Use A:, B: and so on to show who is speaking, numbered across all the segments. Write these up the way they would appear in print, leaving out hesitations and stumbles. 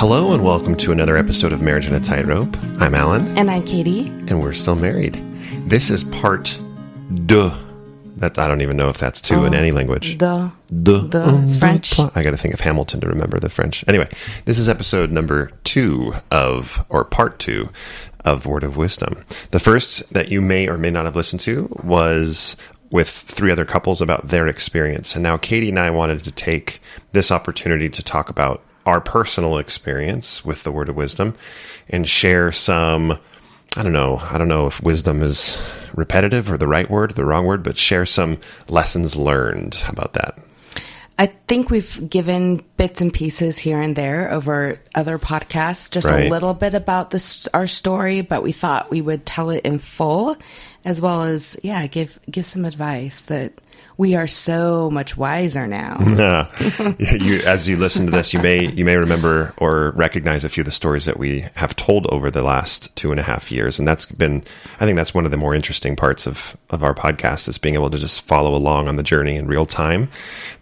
A: Hello and welcome to another episode of Marriage in a Tightrope. I'm Allan.
B: And I'm Katie.
A: And we're still married. This is part deux. That I don't even know if that's two in any language.
B: It's French.
A: I got to think of Hamilton to remember the French. Anyway, this is episode number part two of Word of Wisdom. The first that you may or may not have listened to was with three other couples about their experience. And now Katie and I wanted to take this opportunity to talk about our personal experience with the Word of Wisdom and share some, I don't know if wisdom is repetitive or the right word, the wrong word, but share some lessons learned. How about that?
B: I think we've given bits and pieces here and there over other podcasts, just
A: Right.
B: a little bit about our story, but we thought we would tell it in full, as well as, give some advice that we are so much wiser now.
A: As you listen to this, you may remember or recognize a few of the stories that we have told over the last 2.5 years. And I think that's one of the more interesting parts of our podcast, is being able to just follow along on the journey in real time.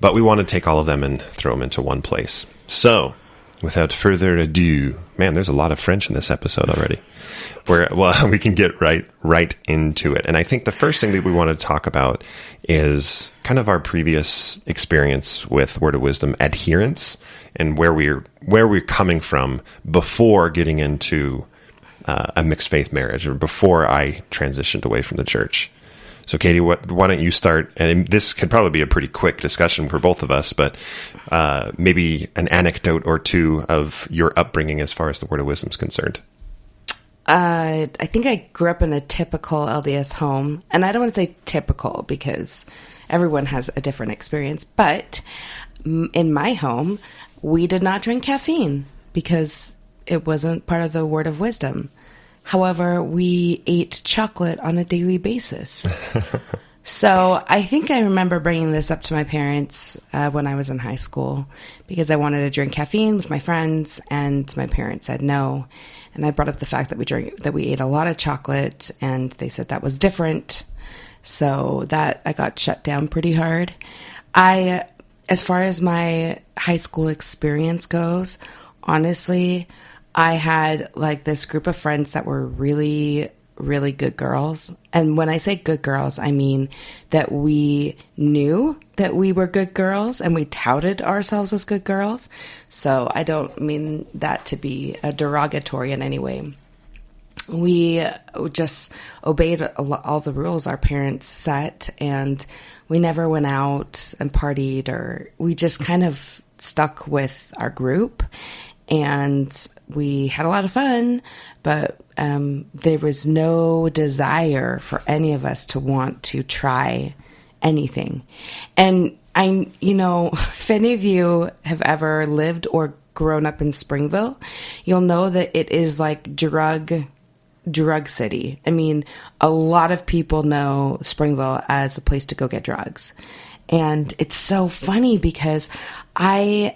A: But we want to take all of them and throw them into one place. So without further ado, man, there's a lot of French in this episode already. We can get right into it. And I think the first thing that we want to talk about is kind of our previous experience with Word of Wisdom adherence and where we're coming from before getting into a mixed faith marriage, or before I transitioned away from the church. So Katie, why don't you start? And this could probably be a pretty quick discussion for both of us, but maybe an anecdote or two of your upbringing as far as the Word of Wisdom is concerned.
B: I think I grew up in a typical LDS home, and I don't want to say typical because everyone has a different experience, but in my home, we did not drink caffeine because it wasn't part of the Word of Wisdom. However, we ate chocolate on a daily basis. So I think I remember bringing this up to my parents when I was in high school because I wanted to drink caffeine with my friends, and my parents said no. And I brought up the fact that we ate a lot of chocolate, and they said that was different. So that I got shut down pretty hard. As far as my high school experience goes, honestly, I had like this group of friends that were really, really good girls. And when I say good girls, I mean that we knew that we were good girls and we touted ourselves as good girls. So I don't mean that to be a derogatory in any way. We just obeyed all the rules our parents set, and we never went out and partied, or we just kind of stuck with our group. And we had a lot of fun, but there was no desire for any of us to want to try anything. And if any of you have ever lived or grown up in Springville, you'll know that it is like drug city. I mean, a lot of people know Springville as a place to go get drugs. And it's so funny because I've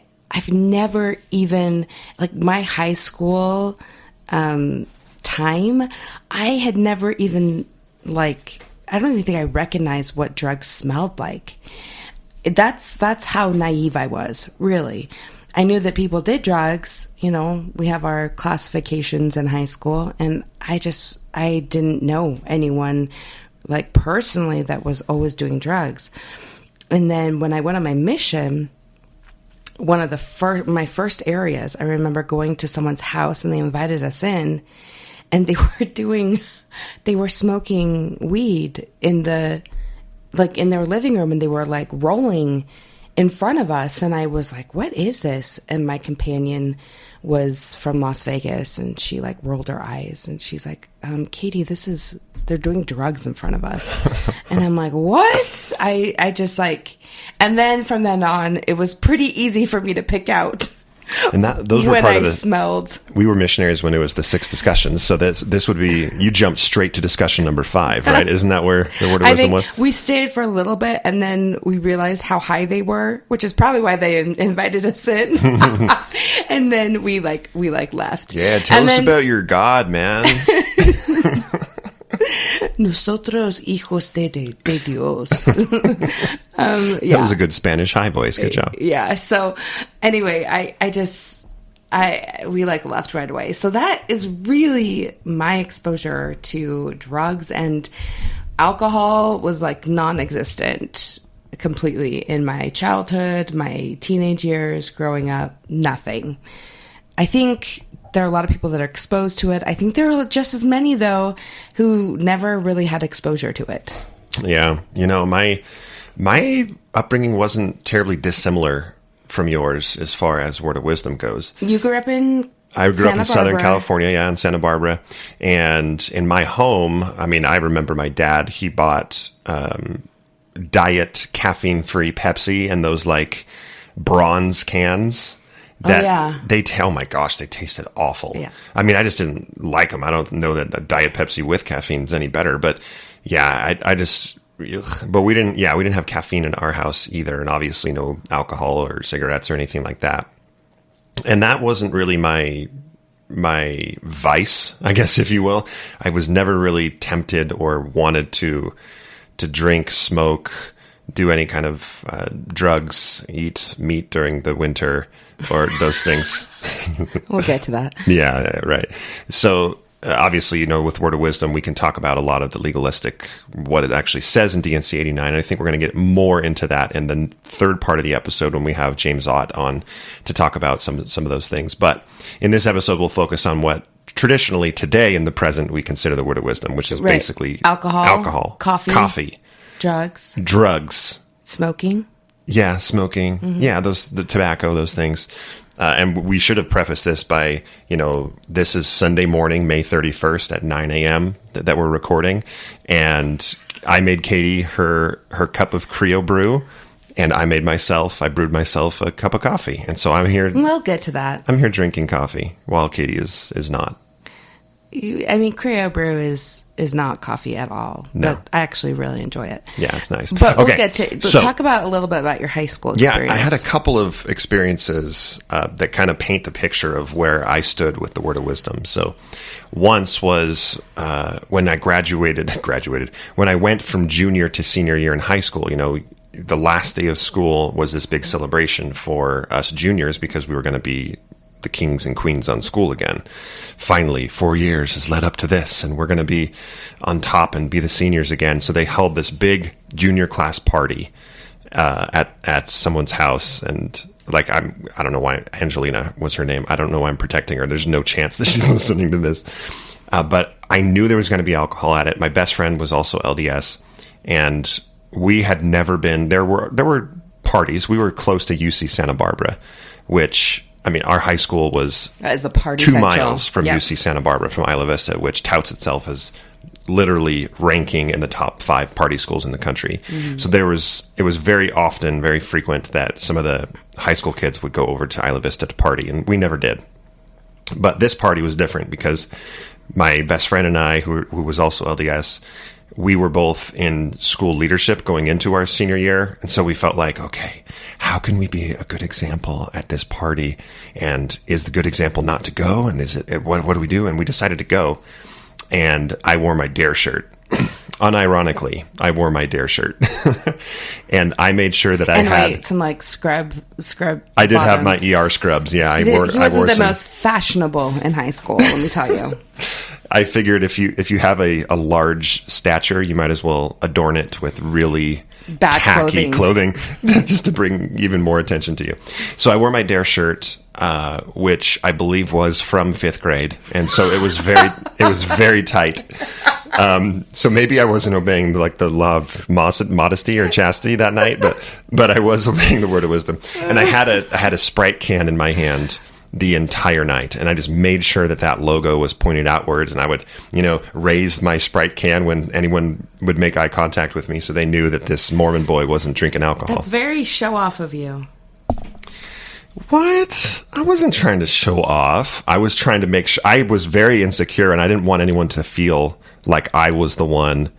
B: never even, like my high school time, I had never even, I don't even think I recognized what drugs smelled like. That's how naive I was, really. I knew that people did drugs. We have our classifications in high school, and I didn't know anyone, like personally, that was always doing drugs. And then when I went on my mission, one of my first areas, I remember going to someone's house and they invited us in, and they were smoking weed in their living room, and they were like rolling in front of us. And I was like, what is this? And my companion was from Las Vegas, and she like rolled her eyes, and she's like, Katie, they're doing drugs in front of us. And I'm like, what? I just like, and then from then on, it was pretty easy for me to pick out.
A: And those were
B: when
A: part
B: I
A: of the
B: smelled.
A: We were missionaries when it was the 6 discussions. So this would be, you jumped straight to discussion number 5, right? Isn't that where the Word of Wisdom was?
B: We stayed for a little bit, and then we realized how high they were, which is probably why they invited us in. And then we left.
A: Yeah, tell us about your God, man.
B: Nosotros hijos de Dios.
A: That was a good Spanish high voice. Good job.
B: Yeah. So anyway, I just we like left right away. So that is really my exposure to drugs, and alcohol was like non-existent completely in my childhood, my teenage years, growing up, nothing. I think there are a lot of people that are exposed to it. I think there are just as many, though, who never really had exposure to it.
A: Yeah. You know, my upbringing wasn't terribly dissimilar from yours as far as Word of Wisdom goes.
B: You grew up in
A: I grew up in Southern California, in Santa Barbara. And in my home, I mean, I remember my dad, he bought diet caffeine-free Pepsi and those like bronze cans. Oh my gosh, they tasted awful.
B: Yeah.
A: I mean, I just didn't like them. I don't know that a Diet Pepsi with caffeine is any better, but yeah, but we didn't have caffeine in our house either. And obviously no alcohol or cigarettes or anything like that. And that wasn't really my vice, I guess, if you will. I was never really tempted or wanted to drink, smoke, do any kind of drugs, eat meat during the winter, or those things.
B: We'll get to that.
A: Yeah, right. So obviously, you know, with Word of Wisdom, we can talk about a lot of the legalistic, what it actually says in DNC 89. I think we're going to get more into that in the third part of the episode when we have James Ott on to talk about some of those things. But in this episode, we'll focus on what traditionally today in the present we consider the Word of Wisdom, which is basically alcohol, coffee, drugs,
B: smoking.
A: Yeah, smoking. Mm-hmm. Yeah, the tobacco, those things. And we should have prefaced this by, you know, this is Sunday morning, May 31st at 9 a.m. that we're recording. And I made Katie her cup of Creo brew, and I brewed myself a cup of coffee. And so I'm here.
B: We'll get to that.
A: I'm here drinking coffee while Katie is not.
B: I mean, Creo brew is not coffee at all.
A: No.
B: But I actually really enjoy it.
A: Yeah, it's nice.
B: But we'll get to talk about a little bit about your high school experience.
A: Yeah, I had a couple of experiences that kind of paint the picture of where I stood with the Word of Wisdom. So once was when I graduated, when I went from junior to senior year in high school. You know, the last day of school was this big celebration for us juniors because we were going to be the kings and queens on school again. Finally, 4 years has led up to this, and we're going to be on top and be the seniors again. So they held this big junior class party at someone's house, and like I don't know why Angelina was her name. I don't know why I'm protecting her. There's no chance that she's listening to this. But I knew there was going to be alcohol at it. My best friend was also LDS, and we had never been. There were parties. We were close to UC Santa Barbara, which, I mean, our high school was
B: as a party
A: 2 miles from UC Santa Barbara, from Isla Vista, which touts itself as literally ranking in the top 5 party schools in the country. Mm-hmm. So it was very often, very frequent that some of the high school kids would go over to Isla Vista to party, and we never did. But this party was different because my best friend and I, who was also LDS, we were both in school leadership going into our senior year. And so we felt like, okay, how can we be a good example at this party? And is the good example not to go? And what do we do? And we decided to go. And I wore my Dare shirt. Unironically, I wore my Dare shirt. And I made sure that I had
B: some like scrub.
A: I did have my ER scrubs. Yeah,
B: he wasn't the most fashionable in high school, let me tell you.
A: I figured if you have a large stature, you might as well adorn it with really
B: bad
A: tacky clothing just to bring even more attention to you. So I wore my Dare shirt, which I believe was from 5th grade, and so it was very tight. So maybe I wasn't obeying like the law of modesty or chastity that night, but I was obeying the Word of Wisdom. And I had a Sprite can in my hand the entire night, and I just made sure that logo was pointed outwards, and I would, raise my Sprite can when anyone would make eye contact with me, so they knew that this Mormon boy wasn't drinking alcohol.
B: That's very show off of you.
A: What? I wasn't trying to show off. I was trying to make sure. I was very insecure, and I didn't want anyone to feel like I was the one,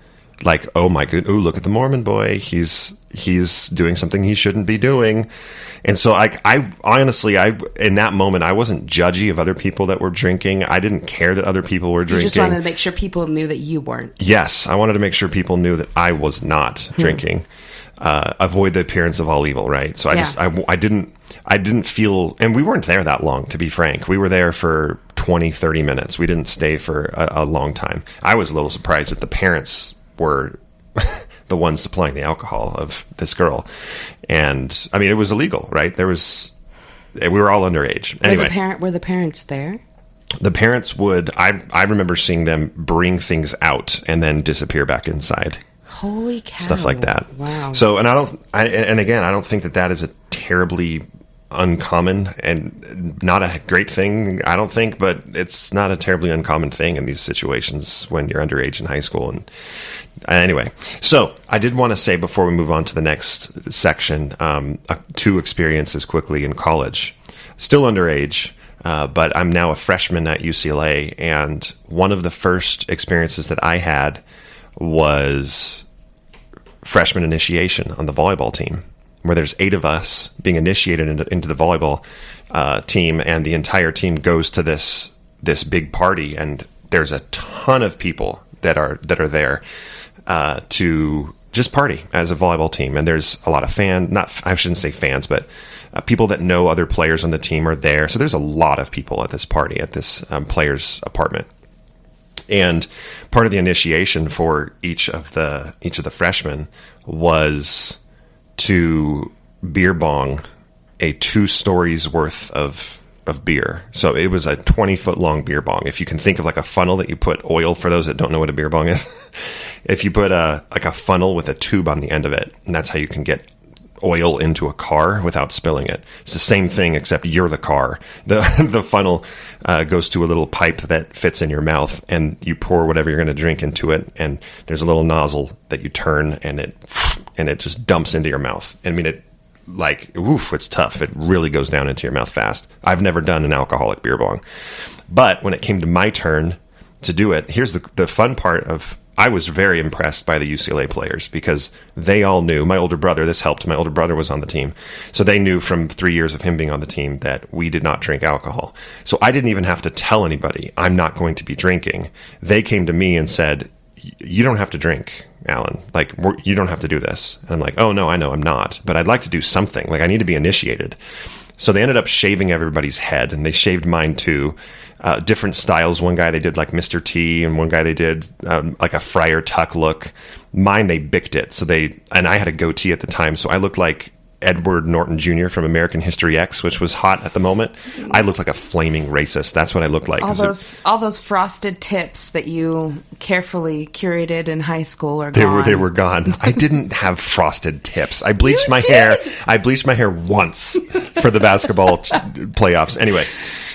A: like, oh my good, ooh, look at the Mormon boy. He's doing something he shouldn't be doing. And so I honestly, in that moment, I wasn't judgy of other people that were drinking. I didn't care that other people were drinking.
B: You just wanted to make sure people knew that you weren't.
A: Yes. I wanted to make sure people knew that I was not drinking. avoid the appearance of all evil, right? So I didn't feel, and we weren't there that long, to be frank. We were there for 20, 30 minutes. We didn't stay for a long time. I was a little surprised that the parents were the ones supplying the alcohol of this girl. And I mean, it was illegal, right? We were all underage. Anyway.
B: Were the parents there?
A: The parents would, I remember seeing them bring things out and then disappear back inside.
B: Holy cow.
A: Stuff like that.
B: Wow.
A: So, and I don't think that is a terribly uncommon and not a great thing, I don't think, but it's not a terribly uncommon thing in these situations when you're underage in high school. And anyway, so I did want to say before we move on to the next section, 2 experiences quickly in college. Still underage, but I'm now a freshman at UCLA, and one of the first experiences that I had was freshman initiation on the volleyball team, where there's 8 of us being initiated into the volleyball team, and the entire team goes to this big party, and there's a ton of people that are there to just party as a volleyball team. And there's a lot of I shouldn't say fans, but people that know other players on the team are there. So there's a lot of people at this party, at this player's apartment. And part of the initiation for each of the freshmen was to beer bong a 2 stories worth of beer. So it was a 20-foot long beer bong. If you can think of like a funnel that you put oil, for those that don't know what a beer bong is, if you put a funnel with a tube on the end of it, and that's how you can get oil into a car without spilling it. It's the same thing, except you're the car. The funnel goes to a little pipe that fits in your mouth, and you pour whatever you're going to drink into it, and there's a little nozzle that you turn, and it just dumps into your mouth. I mean, it's tough. It really goes down into your mouth fast. I've never done an alcoholic beer bong. But when it came to my turn to do it, here's the fun part of, I was very impressed by the UCLA players, because they all knew. My older brother, this helped. My older brother was on the team. So they knew from 3 years of him being on the team that we did not drink alcohol. So I didn't even have to tell anybody, I'm not going to be drinking. They came to me and said, you don't have to drink, Allan. Like, you don't have to do this. And I'm like, oh, no, I know I'm not. But I'd like to do something. Like, I need to be initiated. So they ended up shaving everybody's head, and they shaved mine too. Different styles. One guy they did like Mr. T, and one guy they did like a Friar Tuck look. Mine, they bicked it. And I had a goatee at the time, so I looked like Edward Norton Jr. from American History X, which was hot at the moment. I looked like a flaming racist. That's what I looked like.
B: All those frosted tips that you carefully curated in high school are gone.
A: They were gone. I didn't have frosted tips. I bleached my hair. I bleached my hair once for the basketball playoffs. Anyway,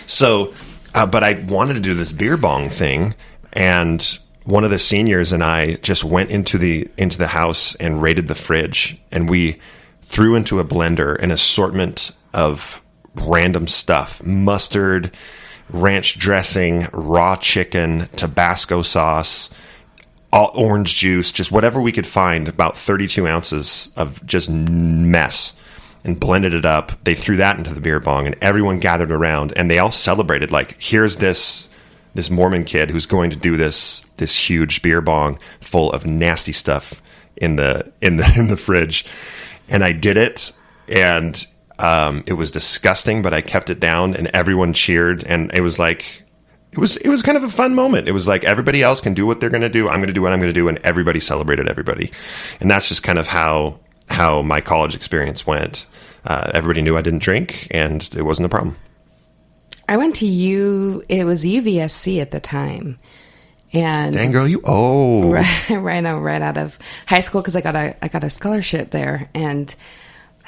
A: so but I wanted to do this beer bong thing, and one of the seniors and I just went into the house and raided the fridge, and we threw into a blender an assortment of random stuff: mustard, ranch dressing, raw chicken, Tabasco sauce, orange juice, just whatever we could find, about 32 ounces of just mess, and blended it up. They threw that into the beer bong, and everyone gathered around, and they all celebrated. Like, here's this Mormon kid who's going to do this huge beer bong full of nasty stuff in the fridge. And I did it, and it was disgusting, but I kept it down, and everyone cheered, and it was like, it was kind of a fun moment. It was like, everybody else can do what they're going to do. I'm going to do what I'm going to do, and everybody celebrated everybody. And that's just kind of how my college experience went. Everybody knew I didn't drink, and it wasn't a problem.
B: I went to it was UVSC at the time. And
A: dang girl,
B: right out of high school, because I got a scholarship there. And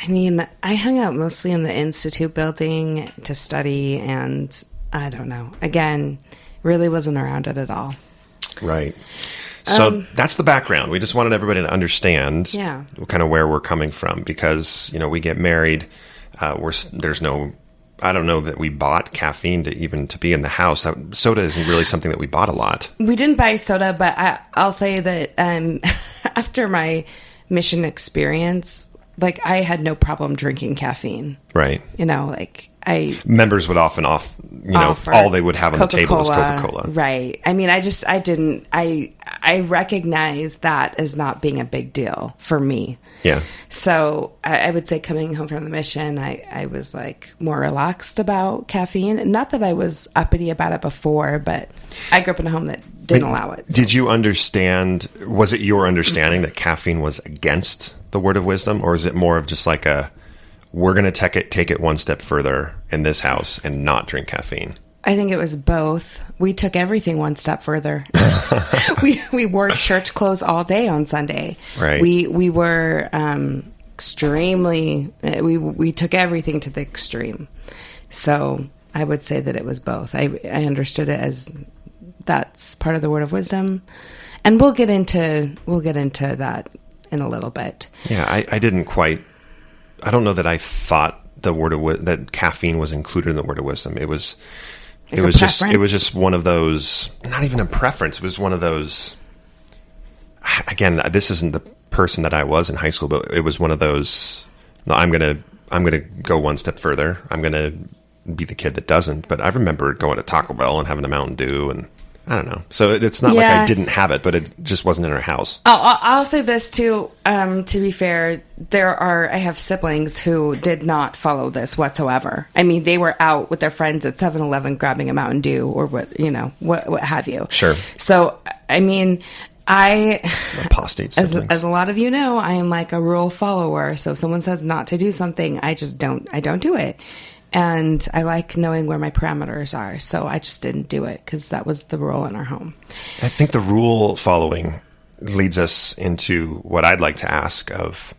B: I mean, I hung out mostly in the Institute building to study, and I don't know, again, really wasn't around it at all.
A: Right. So that's the background. We just wanted everybody to understand kind of where we're coming from, because, we get married. There's no, I don't know that we bought caffeine to be in the house. Soda isn't really something that we bought a lot.
B: We didn't buy soda, but I'll say that after my mission experience, like I had no problem drinking caffeine.
A: Right.
B: You know, like
A: members would often all they would have on the table was Coca-Cola.
B: Right. I mean, I recognize that as not being a big deal for me.
A: Yeah.
B: So I would say coming home from the mission, I was like more relaxed about caffeine. Not that I was uppity about it before, but I grew up in a home that didn't allow it. So.
A: Did you understand, was it your understanding that caffeine was against the word of wisdom? Or is it more of just like we're going to take it one step further in this house and not drink caffeine?
B: I think it was both. We took everything one step further. we wore church clothes all day on Sunday.
A: Right.
B: We were extremely. We took everything to the extreme. So I would say that it was both. I understood it as that's part of the word of wisdom, and we'll get into that in a little bit.
A: Yeah, I didn't quite. I don't know that I thought that caffeine was included in the word of wisdom. It was just one of those, not even a preference. It was one of those, again, this isn't the person that I was in high school, but it was one of those, no, I'm going to go one step further. I'm going to be the kid that doesn't. But I remember going to Taco Bell and having a Mountain Dew, and I don't know. So it's not like I didn't have it, but it just wasn't in our house.
B: I'll say this too. To be fair, I have siblings who did not follow this whatsoever. I mean, they were out with their friends at 7-Eleven grabbing a Mountain Dew or what have you.
A: Sure.
B: So, I mean,
A: apostate siblings.
B: As a lot of you know, I am like a rule follower. So if someone says not to do something, I don't do it. And I like knowing where my parameters are. So I just didn't do it because that was the rule in our home.
A: I think the rule following leads us into what I'd like to ask of,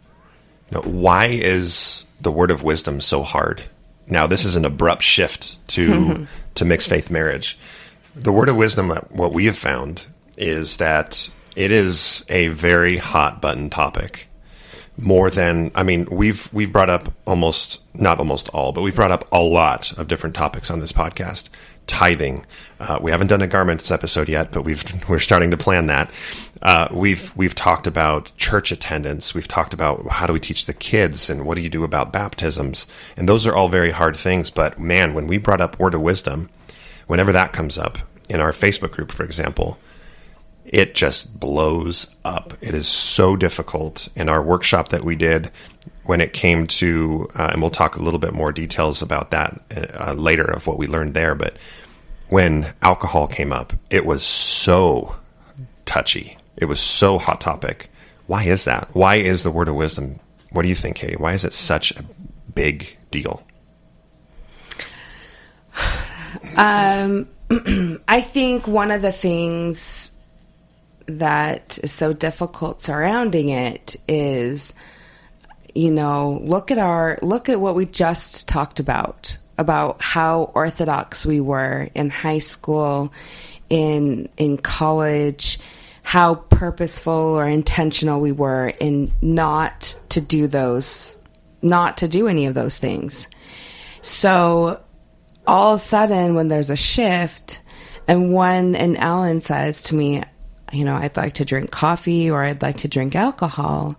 A: why is the word of wisdom so hard? Now, this is an abrupt shift to mixed faith marriage. The word of wisdom, what we have found is that it is a very hot button topic. More than, I mean, we've brought up not almost all, but we've brought up a lot of different topics on this podcast. Tithing. We haven't done a garments episode yet, but we're starting to plan that. We've talked about church attendance. We've talked about how do we teach the kids and what do you do about baptisms? And those are all very hard things. But man, when we brought up word of wisdom, whenever that comes up in our Facebook group, for example, it just blows up. It is so difficult. In our workshop that we did, when it came to, and we'll talk a little bit more details about that later of what we learned there, but when alcohol came up, it was so touchy. It was so hot topic. Why is that? Why is the word of wisdom? What do you think, Katie? Why is it such a big deal?
B: I think one of the things that is so difficult surrounding it is, look at what we just talked about how orthodox we were in high school, in college, how purposeful or intentional we were in not to do any of those things. So all of a sudden when there's a shift and Allan says to me, I'd like to drink coffee or I'd like to drink alcohol,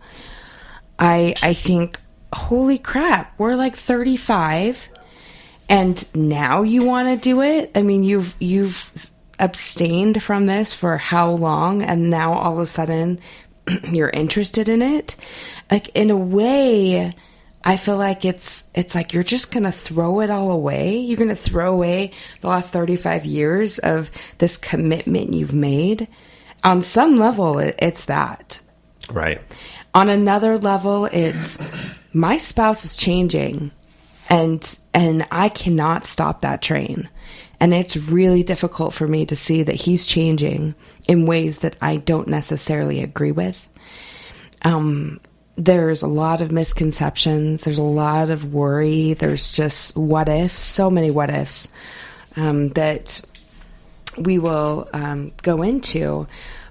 B: I think, holy crap, we're like 35 and now you want to do it? I mean, you've abstained from this for how long? And now all of a sudden you're interested in it? Like, in a way, I feel like it's like you're just going to throw it all away. You're going to throw away the last 35 years of this commitment you've made. On some level, it's that.
A: Right.
B: On another level, it's my spouse is changing and I cannot stop that train. And it's really difficult for me to see that he's changing in ways that I don't necessarily agree with. There's a lot of misconceptions. There's a lot of worry. There's just what ifs, so many what ifs that we will go into.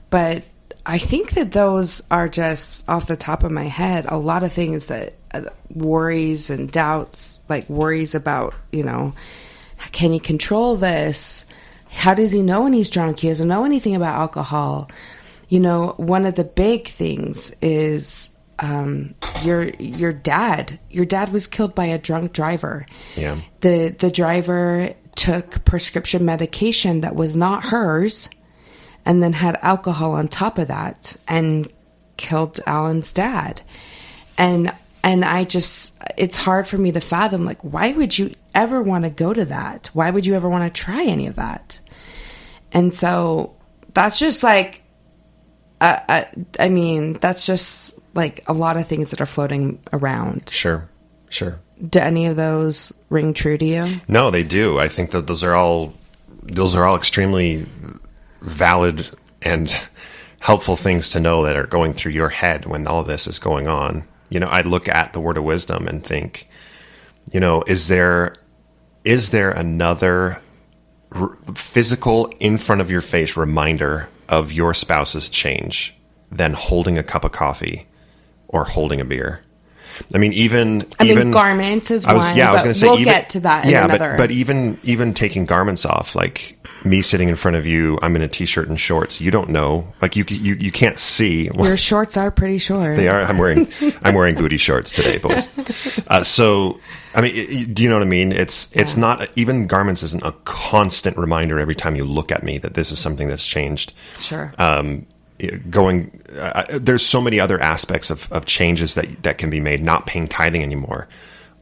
B: But I think that those are just off the top of my head, a lot of things that worries and doubts, like worries about, can he control this? How does he know when he's drunk? He doesn't know anything about alcohol. One of the big things is your dad was killed by a drunk driver.
A: Yeah.
B: The driver took prescription medication that was not hers and then had alcohol on top of that and killed Allan's dad. And it's hard for me to fathom, like, why would you ever want to go to that? Why would you ever want to try any of that? And so that's just like, I mean, that's just like a lot of things that are floating around.
A: Sure.
B: Do any of those ring true to you?
A: No, they do. I think that those are all extremely valid and helpful things to know that are going through your head when all this is going on. You know, I look at the word of wisdom and think, you know, is there another physical in front of your face reminder of your spouse's change than holding a cup of coffee or holding a beer? I mean, even
B: garments is one. I was going to say, we'll get to that in another.
A: But even taking garments off, like me sitting in front of you, I'm in a t-shirt and shorts. You don't know, like you can't see.
B: Your shorts are pretty short.
A: They are. I'm wearing booty shorts today, boys. So, I mean, do you know what I mean? It's not, even garments isn't a constant reminder every time you look at me that this is something that's changed.
B: Sure.
A: There's so many other aspects of changes that can be made. Not paying tithing anymore.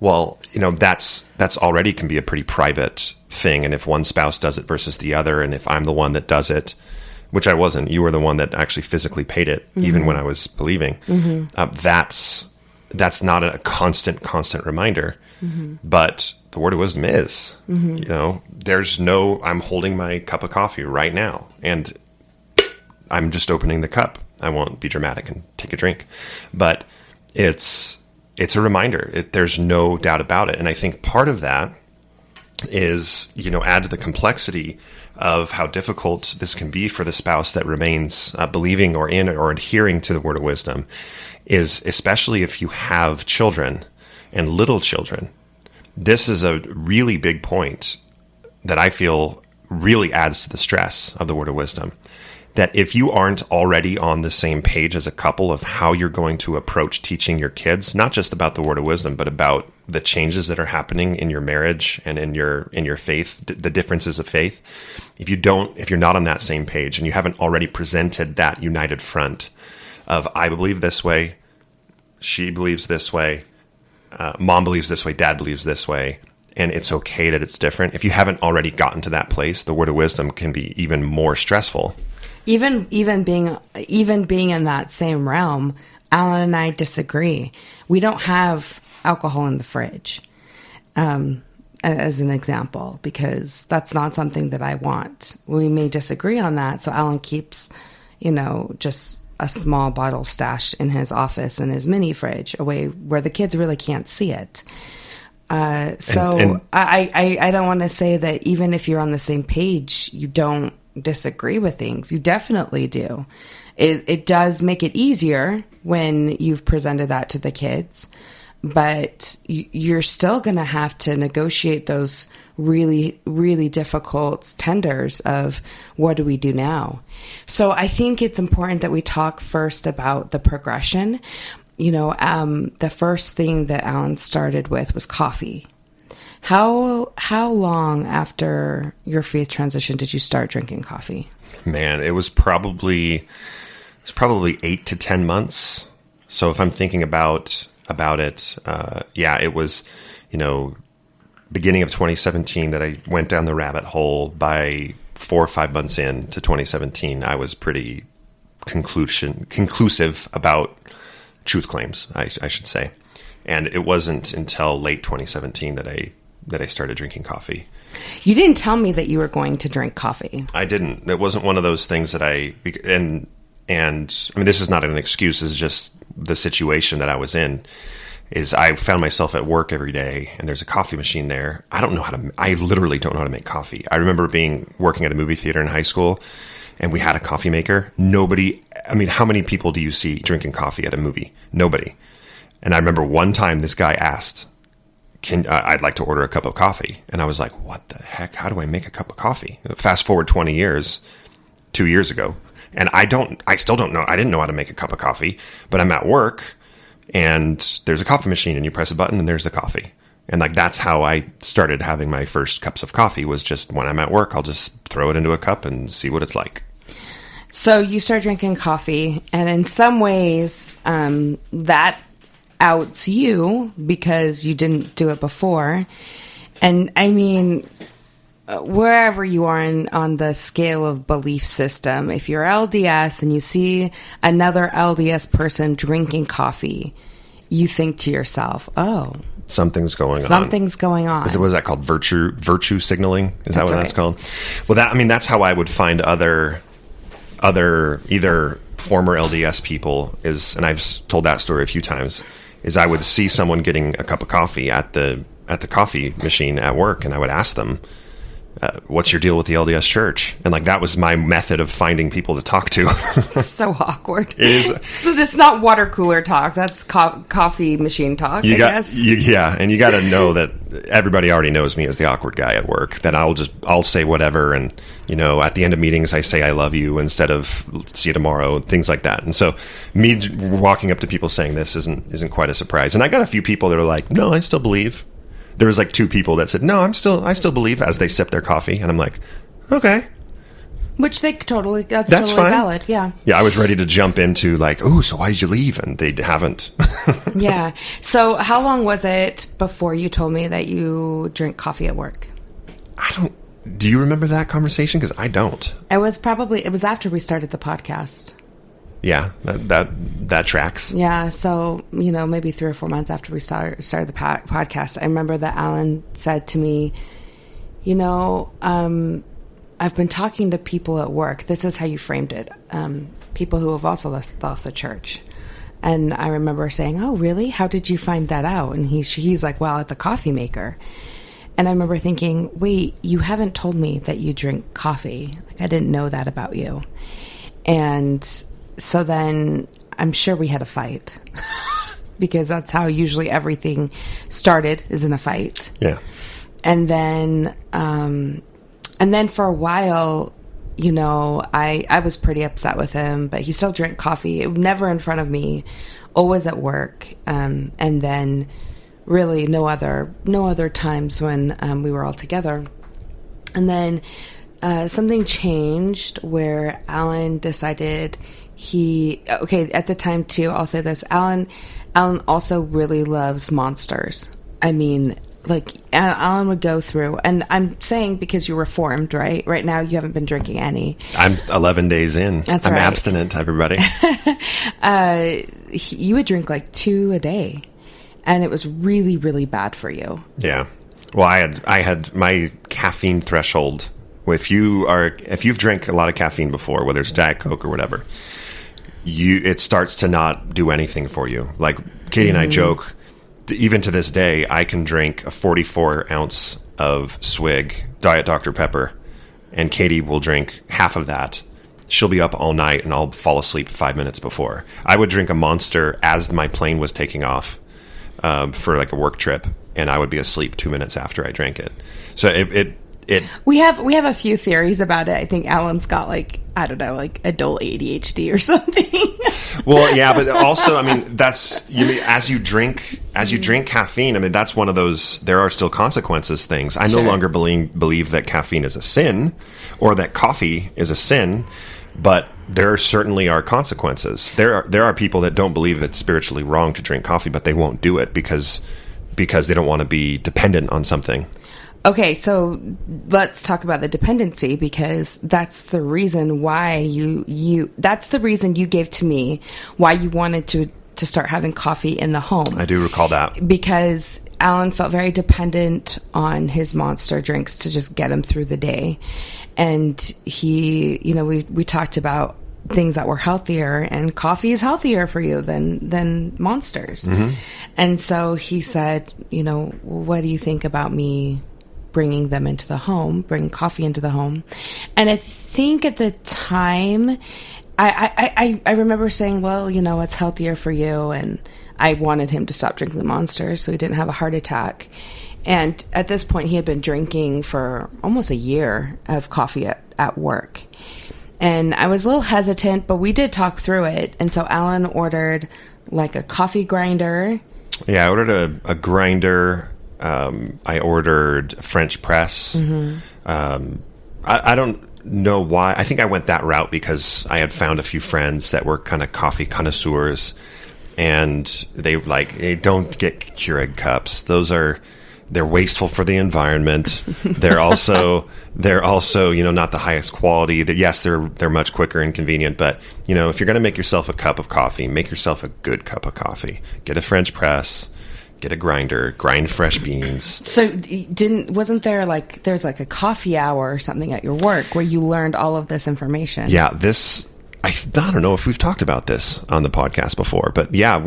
A: Well, you know, that's already can be a pretty private thing. And if one spouse does it versus the other, and if I'm the one that does it, which I wasn't, you were the one that actually physically paid it, even when I was believing. That's not a constant reminder. But the word of wisdom is, you know, I'm holding my cup of coffee right now, and I'm just opening the cup. I won't be dramatic and take a drink, but it's a reminder. There's no doubt about it. And I think part of that is, you know, add to the complexity of how difficult this can be for the spouse that remains believing or in or adhering to the word of wisdom, is especially if you have children and little children. This is a really big point that I feel really adds to the stress of the word of wisdom. That if you aren't already on the same page as a couple of how you're going to approach teaching your kids, not just about the word of wisdom, but about the changes that are happening in your marriage and in your faith, the differences of faith. If you're not on that same page and you haven't already presented that united front of, I believe this way, she believes this way, mom believes this way, dad believes this way, and it's okay that it's different. If you haven't already gotten to that place, the word of wisdom can be even more stressful.
B: Even being in that same realm, Allan and I disagree. We don't have alcohol in the fridge, as an example, because that's not something that I want. We may disagree on that. So Allan keeps, you know, just a small bottle stashed in his office in his mini fridge, away where the kids really can't see it. I don't want to say that even if you're on the same page, you don't disagree with things. You definitely do. It does make it easier when you've presented that to the kids, but you're still going to have to negotiate those really, really difficult tenders of what do we do now? So I think it's important that we talk first about the progression. You know, the first thing that Allan started with was coffee. How long after your faith transition did you start drinking coffee?
A: Man, it was probably 8 to 10 months. So if I'm thinking about it, it was, you know, beginning of 2017 that I went down the rabbit hole. By 4 or 5 months into 2017, I was pretty conclusive about truth claims, I should say. And it wasn't until late 2017 that I started drinking coffee.
B: You didn't tell me that you were going to drink coffee.
A: I didn't. It wasn't one of those things that and I mean, this is not an excuse. This is just the situation that I was in. Is I found myself at work every day and there's a coffee machine there. I literally don't know how to make coffee. I remember working at a movie theater in high school and we had a coffee maker. How many people do you see drinking coffee at a movie? Nobody. And I remember one time this guy asked, I'd like to order a cup of coffee. And I was like, what the heck? How do I make a cup of coffee? Fast forward 20 years, 2 years ago. And I still don't know. I didn't know how to make a cup of coffee, but I'm at work and there's a coffee machine, and you press a button and there's the coffee. And like, that's how I started having my first cups of coffee, was just when I'm at work, I'll just throw it into a cup and see what it's like.
B: So you start drinking coffee, and in some ways, that outs you because you didn't do it before. And I mean, wherever you are on the scale of belief system, if you're LDS and you see another LDS person drinking coffee, you think to yourself, oh, something's going on.
A: Was that called virtue signaling? Is that what that's called? Well, that's how I would find other either former LDS people is, and I've told that story a few times, is I would see someone getting a cup of coffee at the coffee machine at work, and I would ask them, what's your deal with the LDS church? And like, that was my method of finding people to talk to.
B: It's so awkward.
A: It is.
B: It's not water cooler talk. That's coffee machine talk, I guess.
A: Yeah. And you got to know that everybody already knows me as the awkward guy at work, that I'll say whatever. And, at the end of meetings, I say, I love you instead of see you tomorrow, things like that. And so me walking up to people saying this isn't quite a surprise. And I got a few people that are like, no, I still believe. There was like 2 people that said, no, I still believe, as they sip their coffee. And I'm like, okay.
B: Which that's totally fine. Valid. Yeah.
A: Yeah. I was ready to jump into like, oh, so why did you leave? And they haven't.
B: Yeah. So how long was it before you told me that you drink coffee at work?
A: Do you remember that conversation? Because I don't.
B: It was after we started the podcast.
A: Yeah, that tracks.
B: Yeah, so, maybe 3 or 4 months after we started the podcast, I remember that Allan said to me, I've been talking to people at work. This is how you framed it. People who have also left the church. And I remember saying, oh, really? How did you find that out? And he's like, well, at the coffee maker. And I remember thinking, wait, you haven't told me that you drink coffee. Like, I didn't know that about you. And so then I'm sure we had a fight because that's how usually everything started, is in a fight.
A: Yeah.
B: And then for a while, I was pretty upset with him, but he still drank coffee. Never in front of me, always at work. And then really no other times when we were all together. And then something changed where Allan decided at the time too, I'll say this, Allan also really loves Monsters. I mean, like, Allan would go through, and I'm saying because you're reformed, right? Right now you haven't been drinking any.
A: I'm 11 days in.
B: I'm
A: abstinent, everybody.
B: You would drink like 2 a day, and it was really, really bad for you.
A: Yeah. Well, I had my caffeine threshold. If you've drank a lot of caffeine before, whether it's Diet Coke or whatever, it starts to not do anything for you. Like Katie and I joke, even to this day, I can drink a 44 ounce of Swig Diet Dr. Pepper, and Katie will drink half of that. She'll be up all night, and I'll fall asleep 5 minutes before. I would drink a Monster as my plane was taking off for like a work trip, and I would be asleep 2 minutes after I drank it. So we have a few theories about it. I think Allan's got like adult ADHD or something. Well, yeah, but also, as you drink caffeine, that's one of those, there are still consequences things. I no longer believe that caffeine is a sin or that coffee is a sin, but there certainly are consequences. There are people that don't believe it's spiritually wrong to drink coffee, but they won't do it because they don't want to be dependent on something.
B: Okay, so let's talk about the dependency, because that's the reason why that's the reason you gave to me why you wanted to start having coffee in the home.
A: I do recall that.
B: Because Allan felt very dependent on his Monster drinks to just get him through the day. And we talked about things that were healthier, and coffee is healthier for you than Monsters. Mm-hmm. And so he said, what do you think about me bringing coffee into the home? And I think at the time, I remember saying, well, it's healthier for you. And I wanted him to stop drinking the Monsters so he didn't have a heart attack. And at this point, he had been drinking for almost a year of coffee at work. And I was a little hesitant, but we did talk through it. And so Allan ordered like a coffee grinder.
A: Yeah, I ordered a grinder. I ordered a French press. I don't know why. I think I went that route because I had found a few friends that were kind of coffee connoisseurs, and they don't get Keurig cups. They're wasteful for the environment. They're also not the highest quality. Yes, they're much quicker and convenient, but if you're going to make yourself a cup of coffee, make yourself a good cup of coffee. Get a French press, get a grinder, grind fresh beans. So
B: wasn't there there's a coffee hour or something at your work where you learned all of this information?
A: Yeah, I don't know if we've talked about this on the podcast before, but yeah,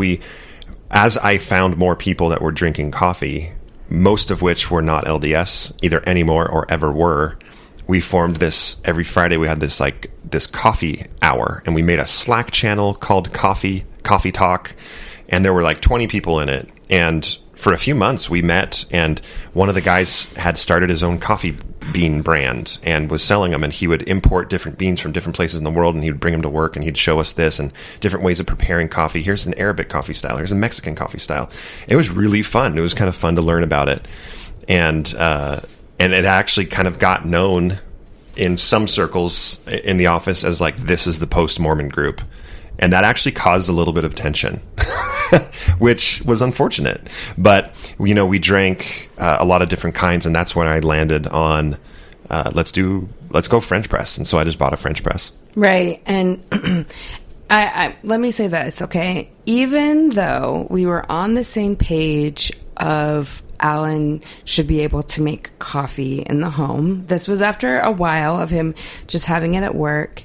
A: as I found more people that were drinking coffee, most of which were not LDS either anymore or ever were, we formed this. Every Friday we had this coffee hour, and we made a Slack channel called Coffee Talk, and there were 20 people in it. And for a few months we met, and one of the guys had started his own coffee bean brand and was selling them, and he would import different beans from different places in the world, and he would bring them to work, and he'd show us this and different ways of preparing coffee. Here's an Arabic coffee style. Here's a Mexican coffee style. It was really fun. It was kind of fun to learn about it. And it actually kind of got known in some circles in the office as this is the post-Mormon group. And that actually caused a little bit of tension, which was unfortunate. But, we drank a lot of different kinds, and that's when I landed on, let's go French press. And so I just bought a French press.
B: Right. And I let me say this, okay? Even though we were on the same page of Allan should be able to make coffee in the home, this was after a while of him just having it at work.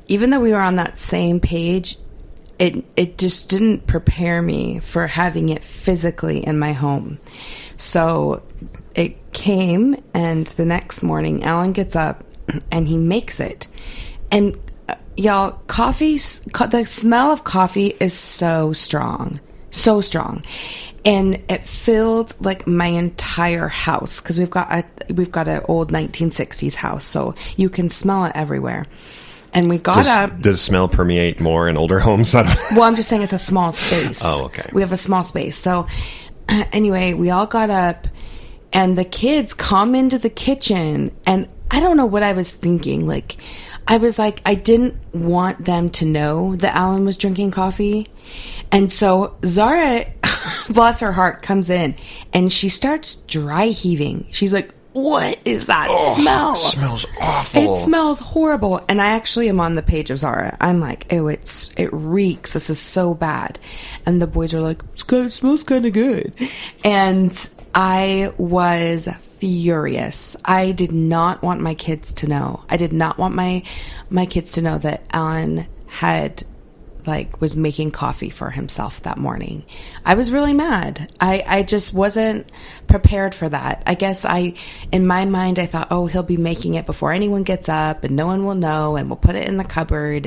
B: Even though we were on that same page, it just didn't prepare me for having it physically in my home. So it came, and the next morning, Allan gets up and he makes it. And y'all, the smell of coffee is so strong. So strong. And it filled my entire house, because we've got an old 1960s house, so you can smell it everywhere. And we got up.
A: Does smell permeate more in older homes?
B: Well, I'm just saying it's a small space.
A: Oh, okay.
B: We have a small space. So anyway, we all got up, and the kids come into the kitchen, and I don't know what I was thinking. I was I didn't want them to know that Allan was drinking coffee. And so Zara, bless her heart, comes in, and she starts dry heaving. She's like, what is that smell?
A: It smells awful.
B: It smells horrible. And I actually am on the page of Zara. I'm like, ew, it reeks. This is so bad. And the boys are like, it smells kind of good. And I was furious. I did not want my kids to know. I did not want my kids to know that Allan was making coffee for himself that morning. I was really mad. I just wasn't prepared for that. I guess in my mind, I thought, he'll be making it before anyone gets up, and no one will know, and we'll put it in the cupboard.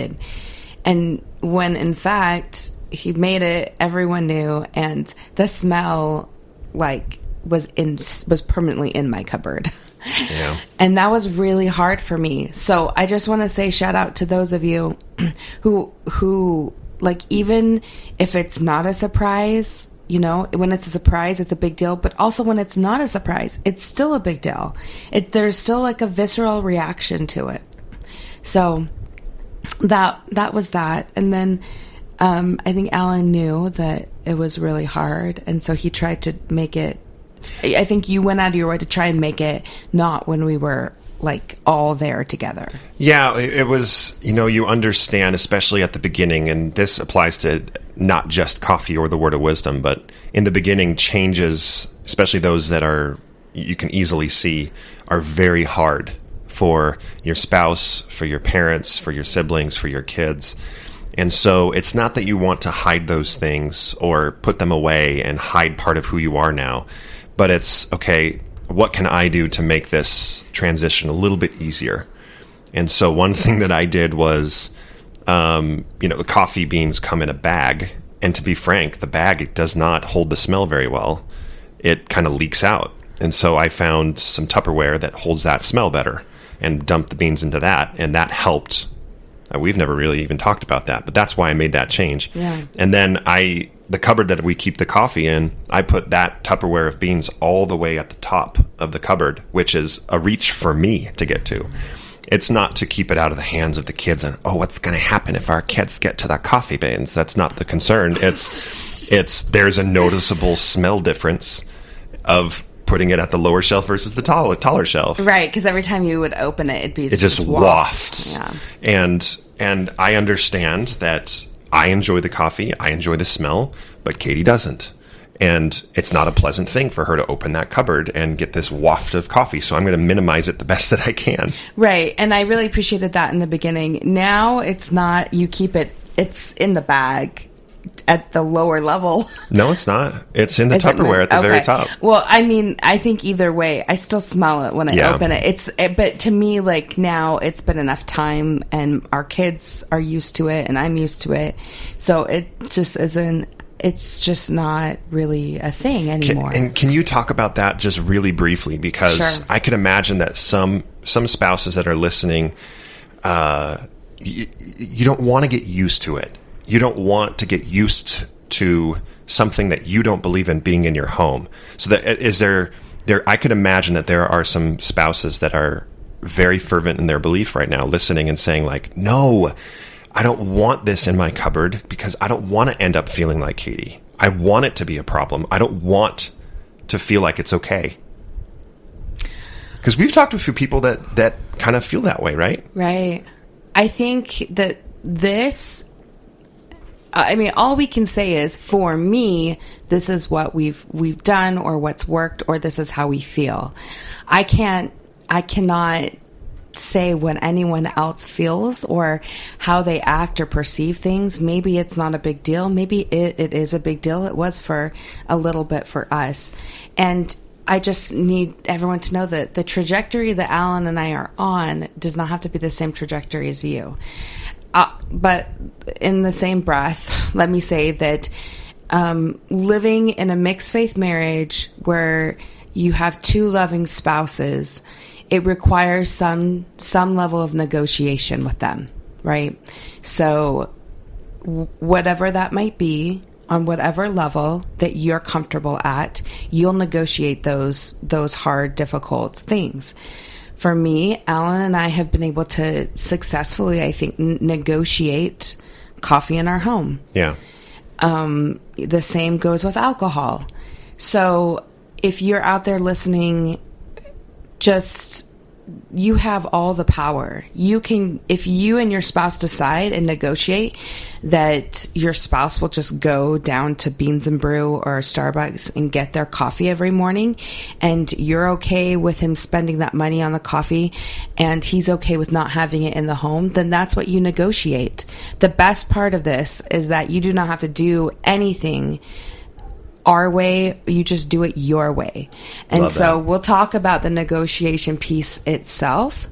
B: And when in fact, he made it, everyone knew, and the smell was permanently in my cupboard.
A: Yeah.
B: And that was really hard for me. So I just want to say shout out to those of you who even if it's not a surprise, when it's a surprise, it's a big deal. But also when it's not a surprise, it's still a big deal. There's still a visceral reaction to it. So that was that. And then I think Allan knew that it was really hard. And so he tried to make it. I think you went out of your way to try and make it not when we were all there together. Yeah,
A: it was, you understand, especially at the beginning, and this applies to not just coffee or the word of wisdom, but in the beginning, changes, especially those that you can easily see, are very hard for your spouse, for your parents, for your siblings, for your kids. And so it's not that you want to hide those things or put them away and hide part of who you are now. But it's, okay, what can I do to make this transition a little bit easier? And so one thing that I did was, the coffee beans come in a bag. And to be frank, the bag does not hold the smell very well. It kind of leaks out. And so I found some Tupperware that holds that smell better and dumped the beans into that. And that helped We've never really even talked about that, but that's why I made that change.
B: Yeah.
A: And then the cupboard that we keep the coffee in, I put that Tupperware of beans all the way at the top of the cupboard, which is a reach for me to get to. It's not to keep it out of the hands of the kids and, what's going to happen if our kids get to the coffee beans? That's not the concern. There's a noticeable smell difference of putting it at the lower shelf versus the taller shelf.
B: Right, because every time you would open it, it
A: just wafts.
B: Yeah.
A: And I understand that I enjoy the coffee, I enjoy the smell, but Katie doesn't. And it's not a pleasant thing for her to open that cupboard and get this waft of coffee. So I'm going to minimize it the best that I can.
B: Right. And I really appreciated that in the beginning. Now it's not, you keep it, it's in the bag at the lower level.
A: No, it's not. It's in the Tupperware at the very top.
B: Well, I mean, I think either way, I still smell it when I open it. But to me, like now it's been enough time and our kids are used to it and I'm used to it. So it just isn't. It's just not really a thing anymore.
A: Can you talk about that just really briefly? Because
B: sure.
A: I could imagine that some spouses that are listening, you don't want to get used to it. You don't want to get used to something that you don't believe in being in your home. So that I could imagine that there are some spouses that are very fervent in their belief right now, listening and saying like, no, I don't want this in my cupboard because I don't want to end up feeling like Katie. I want it to be a problem. I don't want to feel like it's okay. Because we've talked to a few people that kind of feel that way, right?
B: Right. I think that all we can say is, for me, this is what we've done or what's worked or this is how we feel. I cannot say what anyone else feels or how they act or perceive things. Maybe it's not a big deal. Maybe it is a big deal. It was for a little bit for us. And I just need everyone to know that the trajectory that Allan and I are on does not have to be the same trajectory as you. But in the same breath, let me say that living in a mixed faith marriage where you have two loving spouses, it requires some level of negotiation with them, right? So whatever that might be, on whatever level that you're comfortable at, you'll negotiate those hard, difficult things. For me, Allan and I have been able to successfully, I think, negotiate coffee in our home.
A: Yeah.
B: The same goes with alcohol. So if you're out there listening, you have all the power. You can, if you and your spouse decide and negotiate that your spouse will just go down to Beans and Brew or Starbucks and get their coffee every morning, and you're okay with him spending that money on the coffee and he's okay with not having it in the home, then that's what you negotiate. The best part of this is that you do not have to do anything our way, you just do it your way. And so we'll talk about the negotiation piece itself,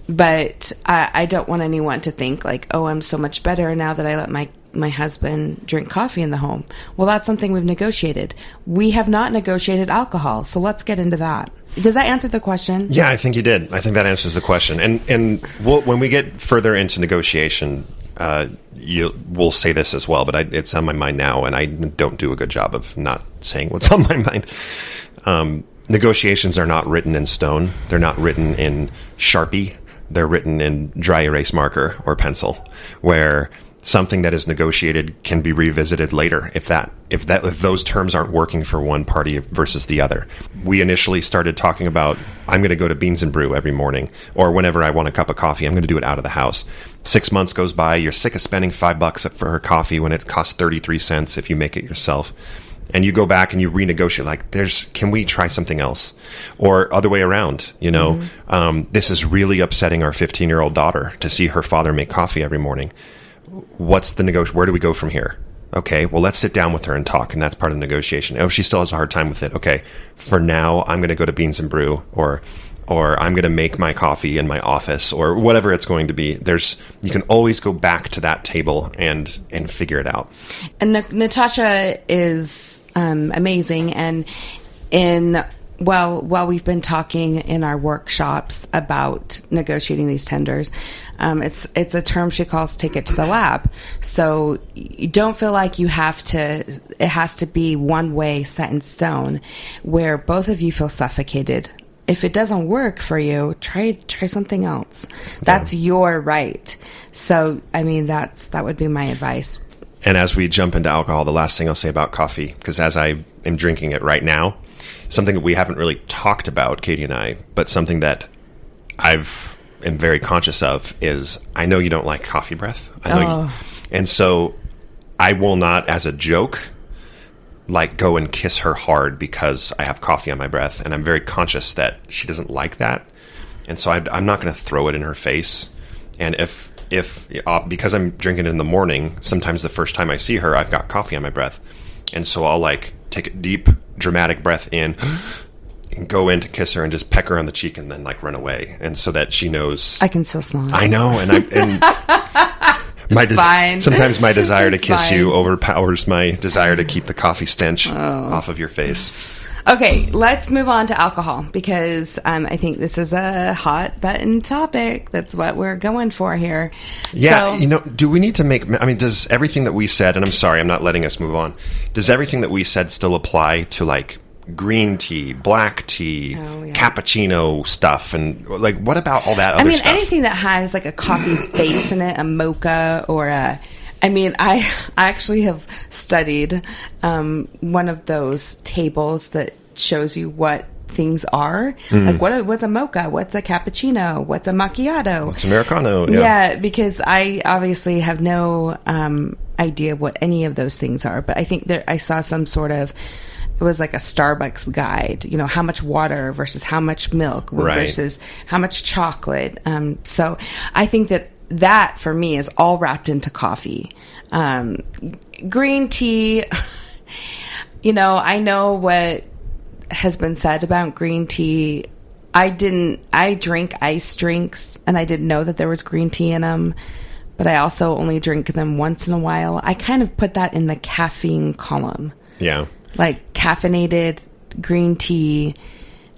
B: but I don't want anyone to think like, oh, I'm so much better now that I let my husband drink coffee in the home. Well, that's something we've negotiated. We have not negotiated alcohol, so let's get into that. Does that answer the question?
A: Yeah, I think you did. I think that answers the question. And when we get further into negotiation, we'll say this as well, but it's on my mind now, and I don't do a good job of not saying what's on my mind. Negotiations are not written in stone. They're not written in Sharpie. They're written in dry erase marker or pencil, where something that is negotiated can be revisited later if those terms aren't working for one party versus the other. We initially started talking about, I'm going to go to Beans and Brew every morning, or whenever I want a cup of coffee, I'm going to do it out of the house. 6 months goes by, you're sick of spending $5 for her coffee when it costs 33 cents if you make it yourself. And you go back and you renegotiate, like, can we try something else? Or other way around, this is really upsetting our 15-year-old daughter to see her father make coffee every morning. What's the where do we go from here? Okay, well, let's sit down with her and talk, and that's part of the negotiation. Oh, she still has a hard time with it. Okay, for now, I'm going to go to Beans and Brew, or I'm going to make my coffee in my office, or whatever it's going to be. You can always go back to that table and figure it out. And
B: Natasha is amazing, and in while we've been talking in our workshops about negotiating these tenders, it's a term she calls "take it to the lab." So you don't feel like you have to. It has to be one way, set in stone, where both of you feel suffocated. If it doesn't work for you, try something else. That's your right. So, I mean, that would be my advice.
A: And as we jump into alcohol, the last thing I'll say about coffee, because as I am drinking it right now, something that we haven't really talked about, Katie and I, but something that am very conscious of is I know you don't like coffee breath. I know and so I will not, as a joke, like go and kiss her hard because I have coffee on my breath, and I'm very conscious that she doesn't like that, and so I'm not going to throw it in her face. And if because I'm drinking it in the morning, sometimes the first time I see her, I've got coffee on my breath, and so I'll like take a deep, dramatic breath in, and go in to kiss her and just peck her on the cheek, and then like run away, and so that she knows
B: I can still smell it.
A: I know, and sometimes my desire to kiss you overpowers my desire to keep the coffee stench off of your face.
B: Okay, let's move on to alcohol, because I think this is a hot button topic. That's what we're going for here.
A: Yeah, do we need to does everything that we said, and I'm sorry, I'm not letting us move on, does everything that we said still apply to like green tea, black tea, cappuccino stuff, and like what about all that other stuff?
B: Anything that has like a coffee base in it, a mocha or I actually have studied one of those tables that shows you what things are. Like what's a mocha? What's a cappuccino? What's a macchiato?
A: What's Americano?
B: Yeah, because I obviously have no idea what any of those things are, but I think I saw some sort of, it was like a Starbucks guide, how much water versus how much milk versus how much chocolate. So I think that for me is all wrapped into coffee. Green tea, I know what has been said about green tea. I drink ice drinks, and I didn't know that there was green tea in them, but I also only drink them once in a while. I kind of put that in the caffeine column.
A: Yeah. Like
B: caffeinated green tea.